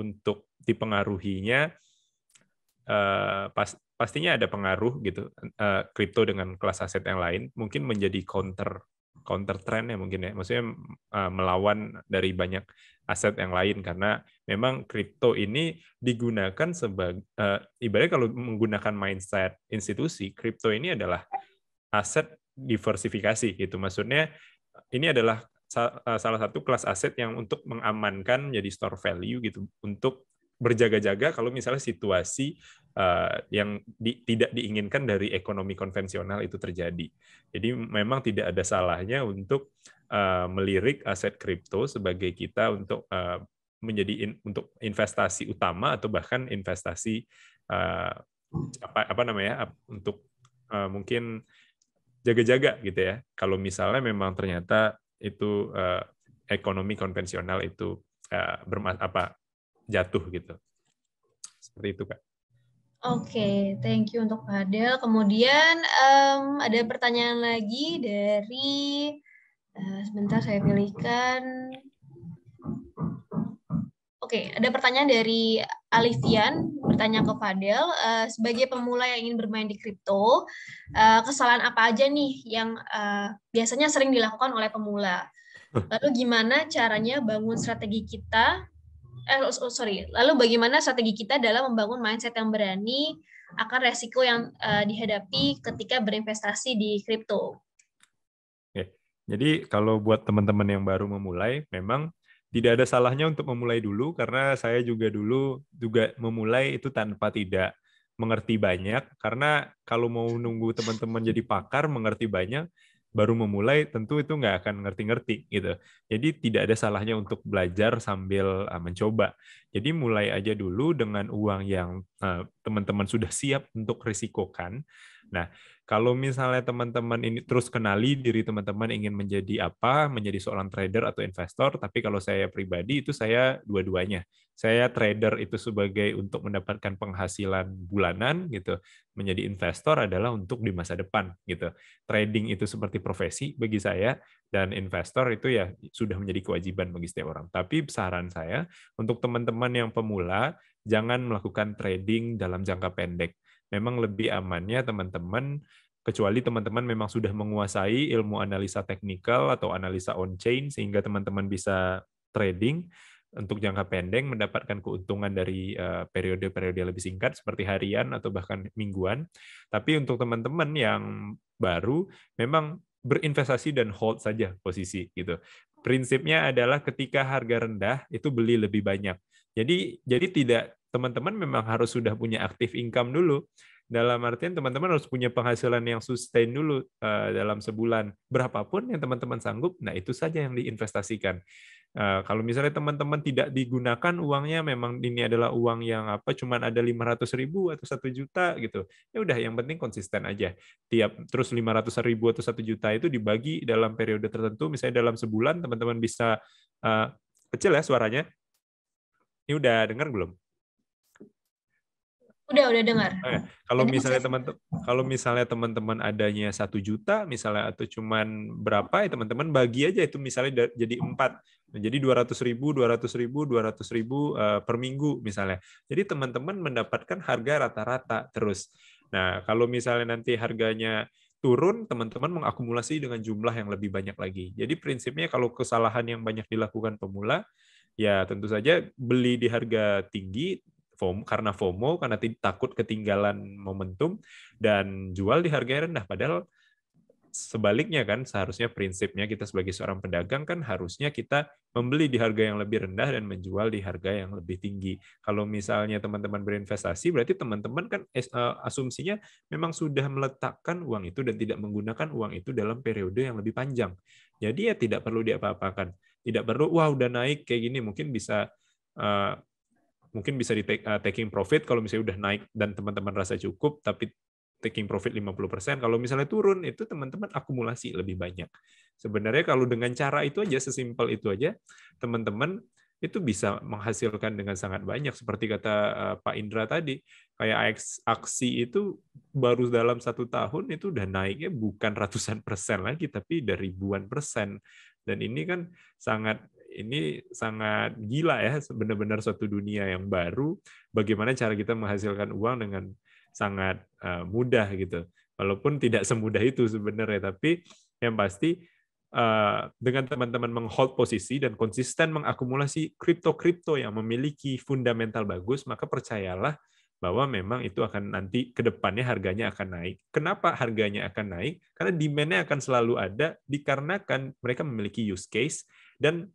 untuk dipengaruhinya pastinya ada pengaruh gitu, kripto dengan kelas aset yang lain mungkin menjadi counter trend ya mungkin ya, maksudnya melawan dari banyak aset yang lain, karena memang kripto ini digunakan sebagai ibaratnya kalau menggunakan mindset institusi, kripto ini adalah aset diversifikasi gitu. Maksudnya ini adalah salah satu kelas aset yang untuk mengamankan jadi store value gitu, untuk berjaga-jaga kalau misalnya situasi yang tidak diinginkan dari ekonomi konvensional itu terjadi. Jadi memang tidak ada salahnya untuk melirik aset kripto sebagai kita untuk menjadi untuk investasi utama, atau bahkan investasi apa namanya, untuk mungkin jaga-jaga gitu ya. Kalau misalnya memang ternyata itu ekonomi konvensional itu jatuh gitu. Seperti itu, Kak. Oke, thank you untuk Fadil. Kemudian ada pertanyaan lagi dari sebentar saya pilihkan. Oke, ada pertanyaan dari Alifian, bertanya ke Fadil, sebagai pemula yang ingin bermain di kripto, kesalahan apa aja nih yang biasanya sering dilakukan oleh pemula? Lalu gimana caranya bangun strategi kita? Lalu bagaimana strategi kita dalam membangun mindset yang berani akan resiko yang dihadapi ketika berinvestasi di kripto? Oke. Jadi kalau buat teman-teman yang baru memulai, memang tidak ada salahnya untuk memulai dulu, karena saya juga dulu memulai itu tanpa tidak mengerti banyak, karena kalau mau nunggu teman-teman jadi pakar mengerti banyak, baru memulai tentu itu nggak akan ngerti-ngerti gitu. Jadi tidak ada salahnya untuk belajar sambil mencoba. Jadi mulai aja dulu dengan uang yang teman-teman sudah siap untuk risikokan. Nah, kalau misalnya teman-teman ini terus kenali diri teman-teman ingin menjadi apa, menjadi seorang trader atau investor, tapi kalau saya pribadi itu saya dua-duanya. Saya trader itu sebagai untuk mendapatkan penghasilan bulanan gitu, menjadi investor adalah untuk di masa depan gitu. Trading itu seperti profesi bagi saya, dan investor itu ya sudah menjadi kewajiban bagi setiap orang. Tapi saran saya untuk teman-teman yang pemula, jangan melakukan trading dalam jangka pendek. Memang lebih amannya teman-teman, kecuali teman-teman memang sudah menguasai ilmu analisa teknikal atau analisa on-chain, sehingga teman-teman bisa trading untuk jangka pendek, mendapatkan keuntungan dari periode-periode lebih singkat, seperti harian atau bahkan mingguan. Tapi untuk teman-teman yang baru, memang berinvestasi dan hold saja posisi gitu. Prinsipnya adalah ketika harga rendah, itu beli lebih banyak. Jadi tidak, teman-teman memang harus sudah punya active income dulu. Dalam artian teman-teman harus punya penghasilan yang sustain dulu dalam sebulan. Berapapun yang teman-teman sanggup, nah itu saja yang diinvestasikan. Kalau misalnya teman-teman tidak digunakan uangnya, memang ini adalah uang yang cuman ada 500.000 atau 1 juta gitu. Ya udah, yang penting konsisten aja. Terus 500.000 atau 1 juta itu dibagi dalam periode tertentu, misalnya dalam sebulan teman-teman bisa kecil ya suaranya. Ini udah dengar belum? Udah dengar. Kalau misalnya teman-teman adanya 1 juta misalnya, atau cuman berapa ya, teman-teman bagi aja itu misalnya jadi 4. Jadi 200.000 per minggu misalnya. Jadi teman-teman mendapatkan harga rata-rata terus. Nah, kalau misalnya nanti harganya turun, teman-teman mengakumulasi dengan jumlah yang lebih banyak lagi. Jadi prinsipnya kalau kesalahan yang banyak dilakukan pemula, ya tentu saja beli di harga tinggi, karena FOMO, karena takut ketinggalan momentum, dan jual di harga yang rendah. Padahal sebaliknya kan, seharusnya prinsipnya kita sebagai seorang pedagang kan harusnya kita membeli di harga yang lebih rendah dan menjual di harga yang lebih tinggi. Kalau misalnya teman-teman berinvestasi, berarti teman-teman kan asumsinya memang sudah meletakkan uang itu dan tidak menggunakan uang itu dalam periode yang lebih panjang. Jadi ya tidak perlu diapa-apakan. Tidak perlu, wah udah naik kayak gini, mungkin bisa di taking profit kalau misalnya udah naik dan teman-teman rasa cukup, tapi taking profit 50%. Kalau misalnya turun, itu teman-teman akumulasi lebih banyak. Sebenarnya kalau dengan cara itu aja, sesimpel itu aja, teman-teman itu bisa menghasilkan dengan sangat banyak. Seperti kata Pak Indra tadi, kayak aksi itu baru dalam 1 tahun itu udah naiknya bukan ratusan persen lagi, tapi udah ribuan persen. Dan ini kan sangat gila ya, benar-benar suatu dunia yang baru. Bagaimana cara kita menghasilkan uang dengan sangat mudah gitu. Walaupun tidak semudah itu sebenarnya, tapi yang pasti dengan teman-teman menghold posisi dan konsisten mengakumulasi kripto yang memiliki fundamental bagus, maka percayalah bahwa memang itu akan nanti ke depannya harganya akan naik. Kenapa harganya akan naik? Karena demand-nya akan selalu ada, dikarenakan mereka memiliki use case, dan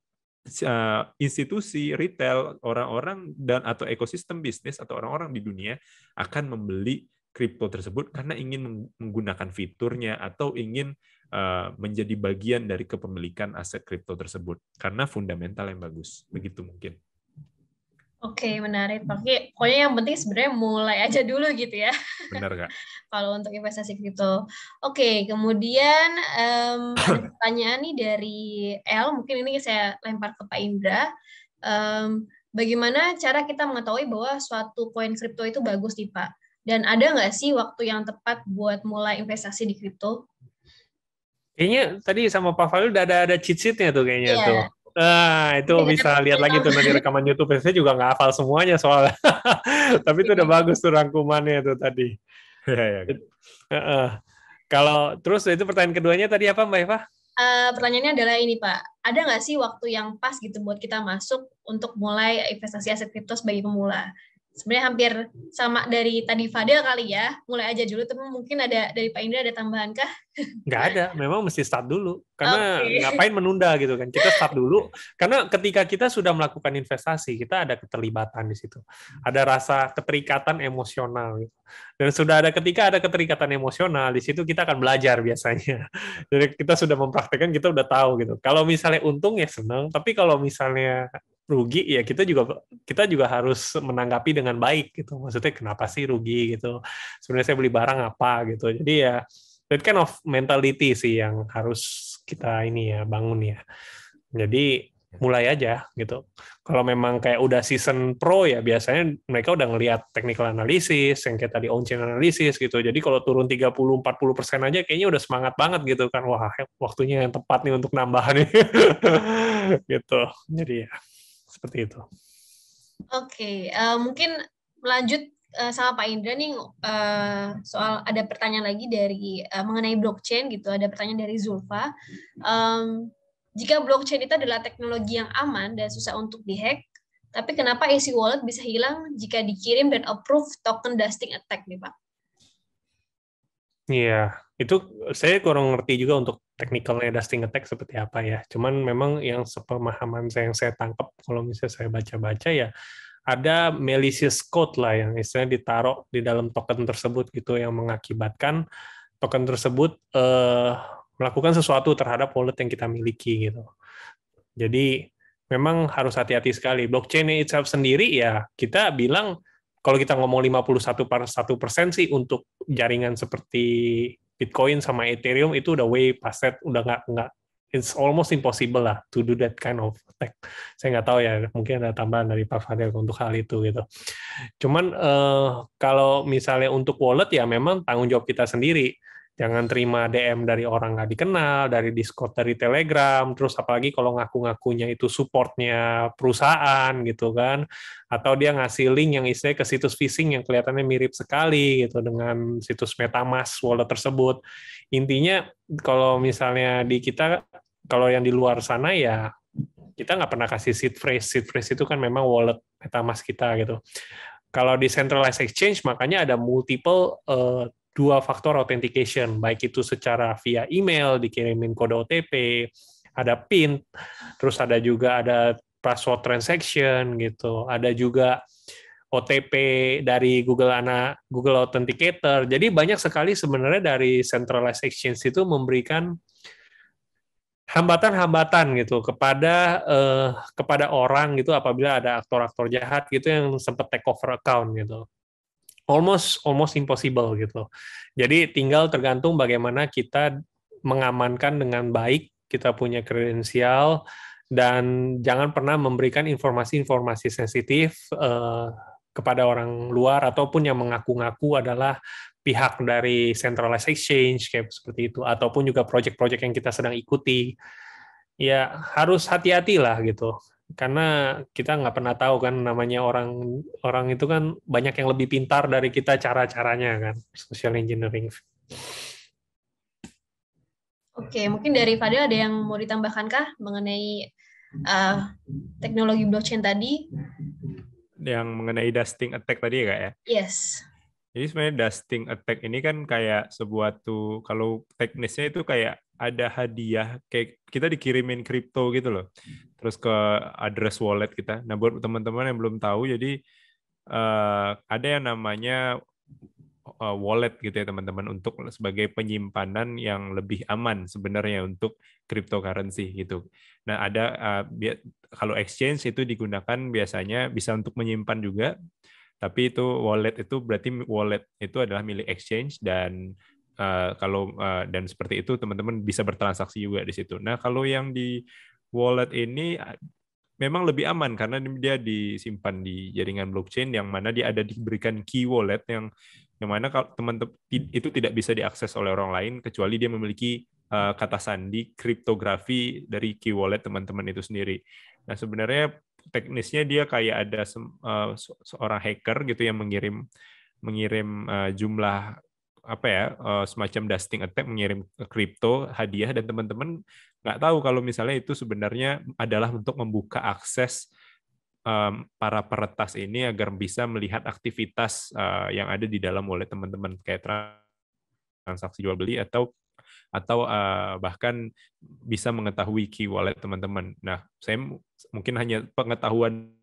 institusi retail, orang-orang dan atau ekosistem bisnis atau orang-orang di dunia akan membeli kripto tersebut karena ingin menggunakan fiturnya atau ingin menjadi bagian dari kepemilikan aset kripto tersebut karena fundamental yang bagus. Begitu mungkin. Oke, menarik. Pokoknya yang penting sebenarnya mulai aja dulu gitu ya. Benar, Kak. Kalau untuk investasi kripto. Oke, kemudian ada pertanyaan nih dari El. Mungkin ini saya lempar ke Pak Indra. Bagaimana cara kita mengetahui bahwa suatu koin kripto itu bagus nih, Pak? Dan ada nggak sih waktu yang tepat buat mulai investasi di kripto? Kayaknya tadi sama Pak Fadil udah ada cheat sheet-nya tuh kayaknya tuh. Nah, itu bisa lihat lagi tuh nanti rekaman YouTube. Saya juga nggak hafal semuanya soalnya. Tapi itu udah bagus tuh rangkumannya tuh tadi. Kalau terus itu pertanyaan keduanya tadi apa Mbak Eva? Pertanyaannya adalah ini Pak, ada nggak sih waktu yang pas gitu buat kita masuk untuk mulai investasi aset kripto sebagai pemula? sebenarnya hampir sama dari tadi Fadel kali ya. Mulai aja dulu, tapi mungkin ada dari Pak Indra ada tambahan kah? Nggak ada, memang mesti start dulu. Karena Oke. ngapain menunda gitu kan? Kita start dulu. Karena ketika kita sudah melakukan investasi, kita ada keterlibatan di situ. Ada rasa keterikatan emosional. Gitu. Dan sudah ketika ada keterikatan emosional, di situ kita akan belajar biasanya. Jadi kita sudah mempraktekkan, kita udah tahu gitu. Kalau misalnya untung ya senang, tapi kalau misalnya rugi ya kita juga harus menanggapi dengan baik gitu. Maksudnya kenapa sih rugi gitu? Sebenarnya saya beli barang apa gitu. Jadi ya that kind of mentality sih yang harus kita ini ya bangun ya. Jadi mulai aja gitu. Kalau memang kayak udah season pro ya biasanya mereka udah ngelihat technical analysis yang kayak tadi on-chain analysis gitu. Jadi kalau turun 30-40% aja kayaknya udah semangat banget gitu kan. Wah, waktunya yang tepat nih untuk nambah nih. Gitu. Jadi ya seperti itu. Oke, mungkin lanjut sama Pak Indra nih soal ada pertanyaan lagi dari mengenai blockchain gitu. Ada pertanyaan dari Zulfa. Jika blockchain itu adalah teknologi yang aman dan susah untuk dihack, tapi kenapa isi wallet bisa hilang jika dikirim dan approve token dusting attack nih Pak? Iya, itu saya kurang ngerti juga untuk technicalnya dusting attack seperti apa ya. Cuman memang yang sepemahaman saya yang saya tangkap kalau misalnya saya baca-baca ya ada malicious code lah yang istilahnya ditaruh di dalam token tersebut gitu yang mengakibatkan token tersebut melakukan sesuatu terhadap wallet yang kita miliki gitu. Jadi memang harus hati-hati sekali. Blockchain itself sendiri ya kita bilang kalau kita ngomong 51% sih untuk jaringan seperti Bitcoin sama Ethereum itu udah way past that, udah nggak it's almost impossible lah to do that kind of attack. Saya nggak tahu ya, mungkin ada tambahan dari Pak Fadel untuk hal itu gitu. Cuman kalau misalnya untuk wallet ya memang tanggung jawab kita sendiri. Jangan terima DM dari orang nggak dikenal, dari Discord, dari Telegram, terus apalagi kalau ngaku-ngakunya itu supportnya perusahaan gitu kan, atau dia ngasih link yang istilahnya ke situs phishing yang kelihatannya mirip sekali gitu dengan situs MetaMask wallet tersebut. Intinya kalau misalnya di kita, kalau yang di luar sana ya kita nggak pernah kasih seed phrase itu kan memang wallet MetaMask kita gitu. Kalau di centralized exchange makanya ada multiple dua faktor authentication, baik itu secara via email, dikirimin kode OTP, ada PIN, terus ada juga ada password transaction gitu, ada juga OTP dari Google Authenticator. Jadi banyak sekali sebenarnya dari centralized exchange itu memberikan hambatan-hambatan gitu kepada orang gitu apabila ada aktor-aktor jahat gitu yang sempat take over account gitu. Almost impossible gitu. Jadi tinggal tergantung bagaimana kita mengamankan dengan baik, kita punya kredensial, dan jangan pernah memberikan informasi-informasi sensitif kepada orang luar ataupun yang mengaku-ngaku adalah pihak dari centralized exchange kayak seperti itu, ataupun juga project-project yang kita sedang ikuti. Ya harus hati-hati lah gitu. Karena kita nggak pernah tahu kan namanya orang itu kan banyak yang lebih pintar dari kita cara-caranya kan social engineering. Oke, mungkin dari Fadil ada yang mau ditambahkan kah mengenai teknologi blockchain tadi? Yang mengenai dusting attack tadi ya Kak ya? Yes. Jadi sebenarnya dusting attack ini kan kayak sebuah tuh, kalau teknisnya itu kayak ada hadiah, kayak kita dikirimin kripto gitu loh, terus ke address wallet kita. Nah buat teman-teman yang belum tahu, jadi ada yang namanya wallet gitu ya teman-teman, untuk sebagai penyimpanan yang lebih aman sebenarnya untuk cryptocurrency gitu. Nah ada kalau exchange itu digunakan biasanya bisa untuk menyimpan juga. Tapi itu wallet itu berarti wallet itu adalah milik exchange dan dan seperti itu teman-teman bisa bertransaksi juga di situ. Nah, kalau yang di wallet ini memang lebih aman karena dia disimpan di jaringan blockchain yang mana dia ada diberikan key wallet yang mana kalau teman-teman itu tidak bisa diakses oleh orang lain kecuali dia memiliki kata sandi kriptografi dari key wallet teman-teman itu sendiri. Nah, sebenarnya teknisnya dia kayak ada seorang hacker gitu yang mengirim jumlah apa ya semacam dusting attack, mengirim kripto hadiah, dan teman-teman nggak tahu kalau misalnya itu sebenarnya adalah untuk membuka akses para peretas ini agar bisa melihat aktivitas yang ada di dalam wallet teman-teman, kayak transaksi jual beli atau bahkan bisa mengetahui key wallet teman-teman. Nah, saya mungkin hanya pengetahuan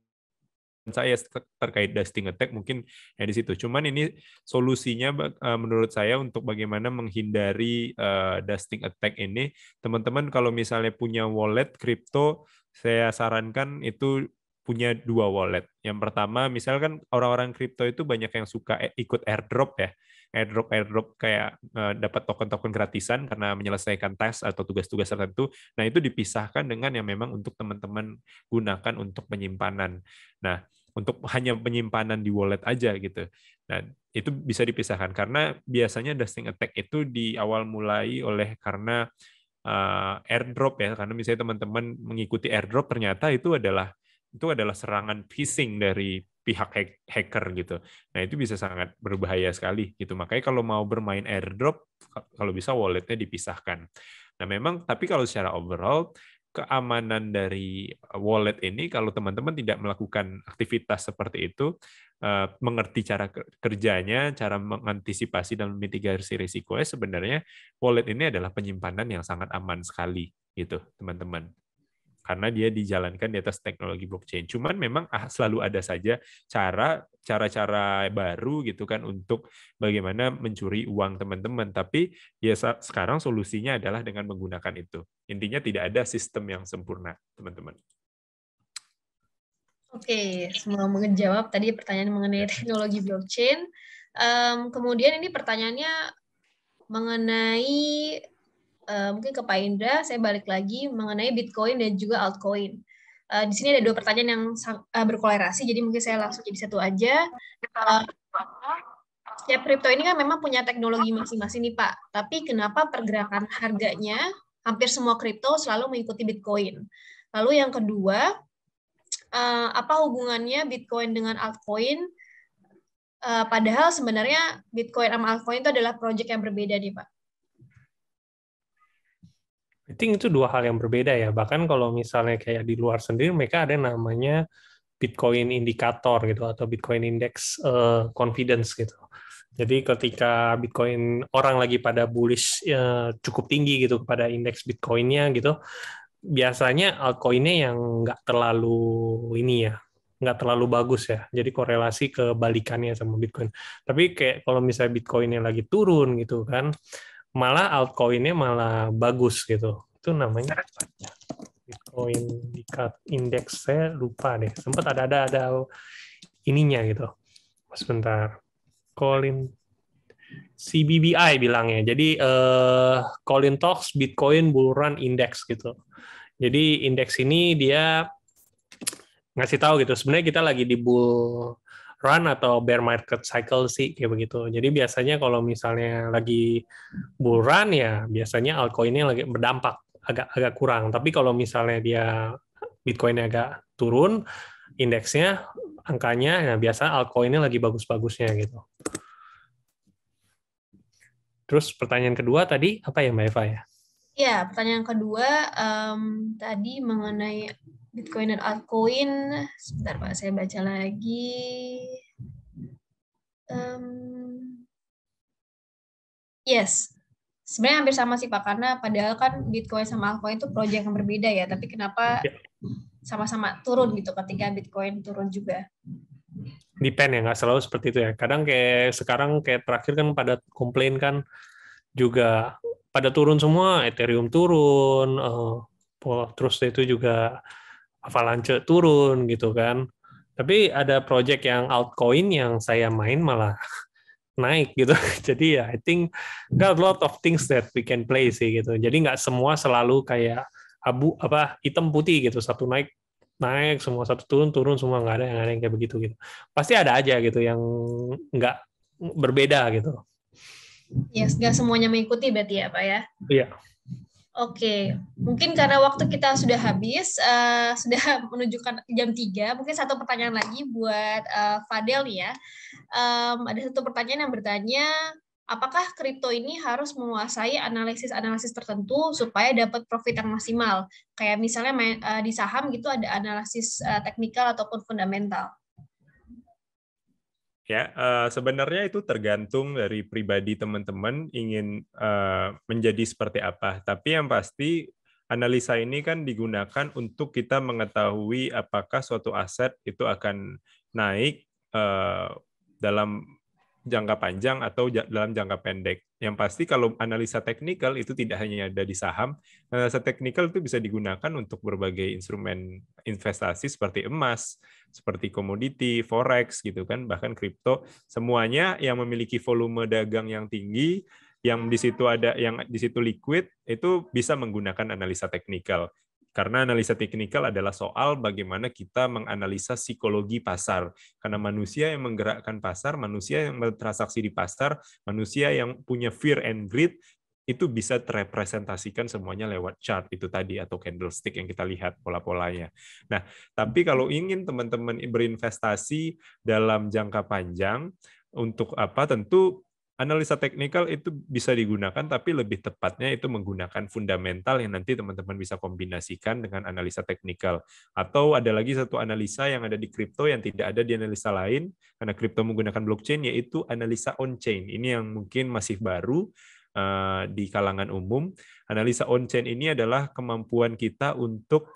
saya terkait dusting attack mungkin di situ. Cuman ini solusinya menurut saya untuk bagaimana menghindari dusting attack ini, teman-teman kalau misalnya punya wallet kripto, saya sarankan itu punya 2 wallet. Yang pertama, misalkan orang-orang kripto itu banyak yang suka ikut airdrop ya. Airdrop kayak dapat token-token gratisan karena menyelesaikan tes atau tugas-tugas tertentu. Nah, itu dipisahkan dengan yang memang untuk teman-teman gunakan untuk penyimpanan. Nah, untuk hanya penyimpanan di wallet aja gitu. Nah, itu bisa dipisahkan karena biasanya dusting attack itu di awal mulai karena airdrop ya, karena misalnya teman-teman mengikuti airdrop ternyata itu adalah serangan phishing dari pihak hacker gitu. Nah, itu bisa sangat berbahaya sekali gitu. Makanya kalau mau bermain airdrop, kalau bisa walletnya dipisahkan. Nah, memang tapi kalau secara overall keamanan dari wallet ini, kalau teman-teman tidak melakukan aktivitas seperti itu, mengerti cara kerjanya, cara mengantisipasi dan mitigasi risikonya, sebenarnya wallet ini adalah penyimpanan yang sangat aman sekali gitu, teman-teman. Karena dia dijalankan di atas teknologi blockchain. Cuman memang selalu ada saja cara-cara baru gitu kan untuk bagaimana mencuri uang teman-teman. Tapi ya sekarang solusinya adalah dengan menggunakan itu. Intinya tidak ada sistem yang sempurna, teman-teman. Oke, semoga menjawab tadi pertanyaan mengenai teknologi blockchain. Kemudian ini pertanyaannya mengenai mungkin ke Pak Indra, saya balik lagi mengenai Bitcoin dan juga altcoin. Di sini ada 2 pertanyaan yang berkolerasi, jadi mungkin saya langsung jadi satu aja. Setiap kripto ini kan memang punya teknologi masing-masing nih Pak, tapi kenapa pergerakan harganya hampir semua kripto selalu mengikuti Bitcoin? Lalu yang kedua, apa hubungannya Bitcoin dengan altcoin? Padahal sebenarnya Bitcoin sama altcoin itu adalah proyek yang berbeda nih Pak. I think itu 2 hal yang berbeda ya. Bahkan kalau misalnya kayak di luar sendiri, mereka ada namanya Bitcoin indikator gitu atau Bitcoin index confidence gitu. Jadi ketika Bitcoin orang lagi pada bullish cukup tinggi gitu kepada indeks Bitcoinnya gitu, biasanya altcoinnya yang nggak terlalu nggak terlalu bagus ya. Jadi korelasi kebalikannya sama Bitcoin. Tapi kayak kalau misalnya Bitcoinnya lagi turun gitu kan, malah altcoinnya malah bagus gitu. Itu namanya Bitcoin index, saya lupa deh. Sempat ada ininya gitu. Sebentar. CBBI bilangnya. Jadi Colin Talks Bitcoin Bull Run Index gitu. Jadi indeks ini dia ngasih tahu gitu. Sebenarnya kita lagi di bull run atau bear market cycle sih kayak begitu. Jadi biasanya kalau misalnya lagi bull run ya biasanya altcoin-nya lagi berdampak agak kurang. Tapi kalau misalnya dia Bitcoin-nya agak turun indeksnya angkanya, nah biasa altcoin-nya lagi bagus-bagusnya gitu. Terus pertanyaan kedua tadi apa ya Mbak Eva ya? Ya, pertanyaan kedua tadi mengenai Bitcoin dan altcoin. Sebentar Pak, saya baca lagi. Yes, sebenarnya hampir sama sih Pak, karena padahal kan Bitcoin sama altcoin itu proyek yang berbeda ya, tapi kenapa sama-sama turun gitu ketika Bitcoin turun juga? Depend ya, nggak selalu seperti itu ya. Kadang kayak sekarang kayak terakhir kan pada komplain kan juga pada turun semua, Ethereum turun, terus itu juga Avalanche turun gitu kan. Tapi ada project yang altcoin yang saya main malah naik gitu. Jadi ya I think got a lot of things that we can play sih gitu. Jadi nggak semua selalu kayak hitam putih gitu. Satu naik semua, satu turun semua, nggak ada yang kayak begitu gitu. Pasti ada aja gitu yang nggak berbeda gitu. Yes, nggak semuanya mengikuti berarti ya Pak ya? Iya. Oke, mungkin karena waktu kita sudah habis, sudah menunjukkan jam 3, mungkin satu pertanyaan lagi buat Fadel nih ya. Ada satu pertanyaan yang bertanya, apakah kripto ini harus menguasai analisis-analisis tertentu supaya dapat profit yang maksimal? Kayak misalnya di saham gitu ada analisis teknikal ataupun fundamental. Ya, sebenarnya itu tergantung dari pribadi teman-teman ingin menjadi seperti apa. Tapi yang pasti analisa ini kan digunakan untuk kita mengetahui apakah suatu aset itu akan naik dalam jangka panjang atau dalam jangka pendek. Yang pasti kalau analisa teknikal itu tidak hanya ada di saham, analisa teknikal itu bisa digunakan untuk berbagai instrumen investasi seperti emas, seperti komoditi, forex gitu kan, bahkan kripto, semuanya yang memiliki volume dagang yang tinggi, yang di situ ada yang di situ liquid, itu bisa menggunakan analisa teknikal. Karena analisa teknikal adalah soal bagaimana kita menganalisa psikologi pasar. Karena manusia yang menggerakkan pasar, manusia yang bertransaksi di pasar, manusia yang punya fear and greed, itu bisa terrepresentasikan semuanya lewat chart itu tadi atau candlestick yang kita lihat pola-polanya. Nah, tapi kalau ingin teman-teman berinvestasi dalam jangka panjang, untuk apa? Tentu analisa teknikal itu bisa digunakan, tapi lebih tepatnya itu menggunakan fundamental yang nanti teman-teman bisa kombinasikan dengan analisa teknikal. Atau ada lagi satu analisa yang ada di kripto yang tidak ada di analisa lain, karena kripto menggunakan blockchain, yaitu analisa on-chain. Ini yang mungkin masih baru di kalangan umum. Analisa on-chain ini adalah kemampuan kita untuk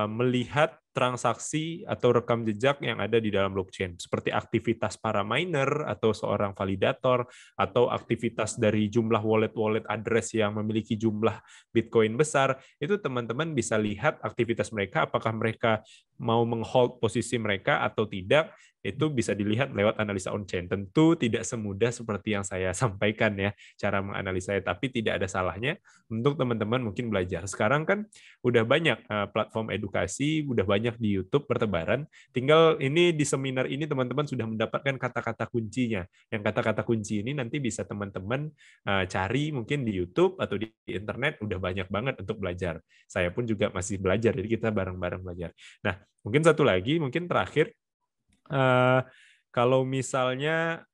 melihat transaksi atau rekam jejak yang ada di dalam blockchain, seperti aktivitas para miner atau seorang validator, atau aktivitas dari jumlah wallet-wallet address yang memiliki jumlah Bitcoin besar. Itu teman-teman bisa lihat aktivitas mereka, apakah mereka mau menghold posisi mereka atau tidak, itu bisa dilihat lewat analisa on-chain. Tentu tidak semudah seperti yang saya sampaikan ya, cara menganalisanya, tapi tidak ada salahnya untuk teman-teman mungkin belajar. Sekarang kan udah banyak platform edukasi, udah banyak di YouTube bertebaran. Tinggal ini di seminar ini teman-teman sudah mendapatkan kata-kata kuncinya. Yang kata-kata kunci ini nanti bisa teman-teman cari mungkin di YouTube atau di internet, udah banyak banget untuk belajar. Saya pun juga masih belajar, jadi kita bareng-bareng belajar. Nah, mungkin satu lagi, mungkin terakhir, kalau misalnya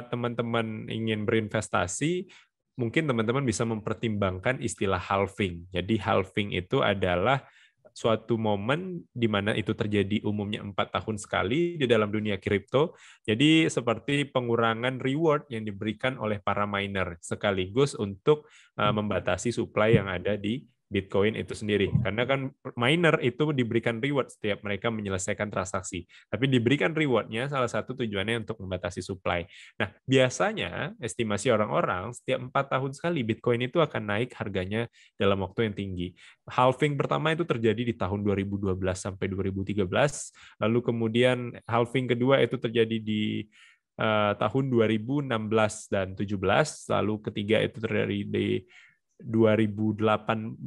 teman-teman ingin berinvestasi, mungkin teman-teman bisa mempertimbangkan istilah halving. Jadi halving itu adalah suatu momen di mana itu terjadi umumnya 4 tahun sekali di dalam dunia kripto. Jadi seperti pengurangan reward yang diberikan oleh para miner sekaligus untuk membatasi supply yang ada di Bitcoin itu sendiri. Karena kan miner itu diberikan reward setiap mereka menyelesaikan transaksi. Tapi diberikan rewardnya salah satu tujuannya untuk membatasi supply. Nah, biasanya estimasi orang-orang setiap 4 tahun sekali Bitcoin itu akan naik harganya dalam waktu yang tinggi. Halving pertama itu terjadi di tahun 2012 sampai 2013. Lalu kemudian halving kedua itu terjadi di tahun 2016 dan 17. Lalu ketiga itu terjadi di 2016-17,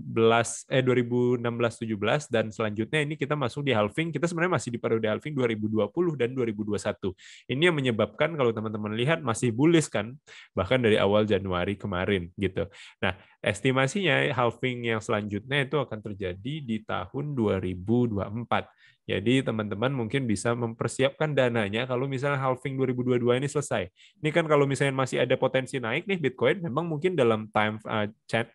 dan selanjutnya ini kita masuk di halving. Kita sebenarnya masih di periode halving 2020 dan 2021. Ini yang menyebabkan kalau teman-teman lihat masih bullish kan, bahkan dari awal Januari kemarin gitu. Nah, estimasinya halving yang selanjutnya itu akan terjadi di tahun 2024. Jadi teman-teman mungkin bisa mempersiapkan dananya kalau misalnya halving 2022 ini selesai. Ini kan kalau misalnya masih ada potensi naik nih Bitcoin, memang mungkin dalam time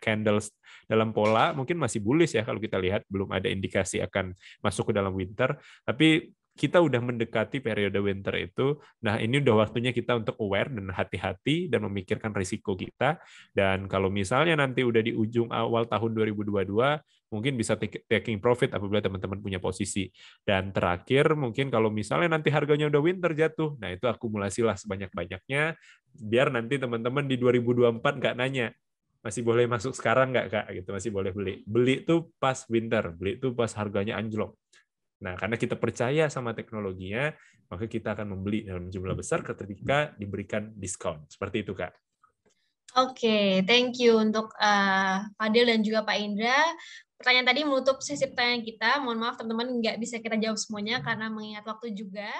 candles, dalam pola mungkin masih bullish ya kalau kita lihat, belum ada indikasi akan masuk ke dalam winter. Tapi kita udah mendekati periode winter itu. Nah, ini udah waktunya kita untuk aware dan hati-hati dan memikirkan risiko kita. Dan kalau misalnya nanti udah di ujung awal tahun 2022, mungkin bisa taking profit apabila teman-teman punya posisi. Dan terakhir, mungkin kalau misalnya nanti harganya udah winter jatuh, nah itu akumulasilah sebanyak-banyaknya, biar nanti teman-teman di 2024 nggak nanya, masih boleh masuk sekarang nggak Kak? Gitu, masih boleh beli. Beli itu pas winter, beli itu pas harganya anjlok. Nah, karena kita percaya sama teknologinya, maka kita akan membeli dalam jumlah besar ketika diberikan diskon. Seperti itu, Kak. Oke, thank you untuk Fadil dan juga Pak Indra. Pertanyaan tadi menutup sesi pertanyaan kita. Mohon maaf teman-teman nggak bisa kita jawab semuanya karena mengingat waktu juga.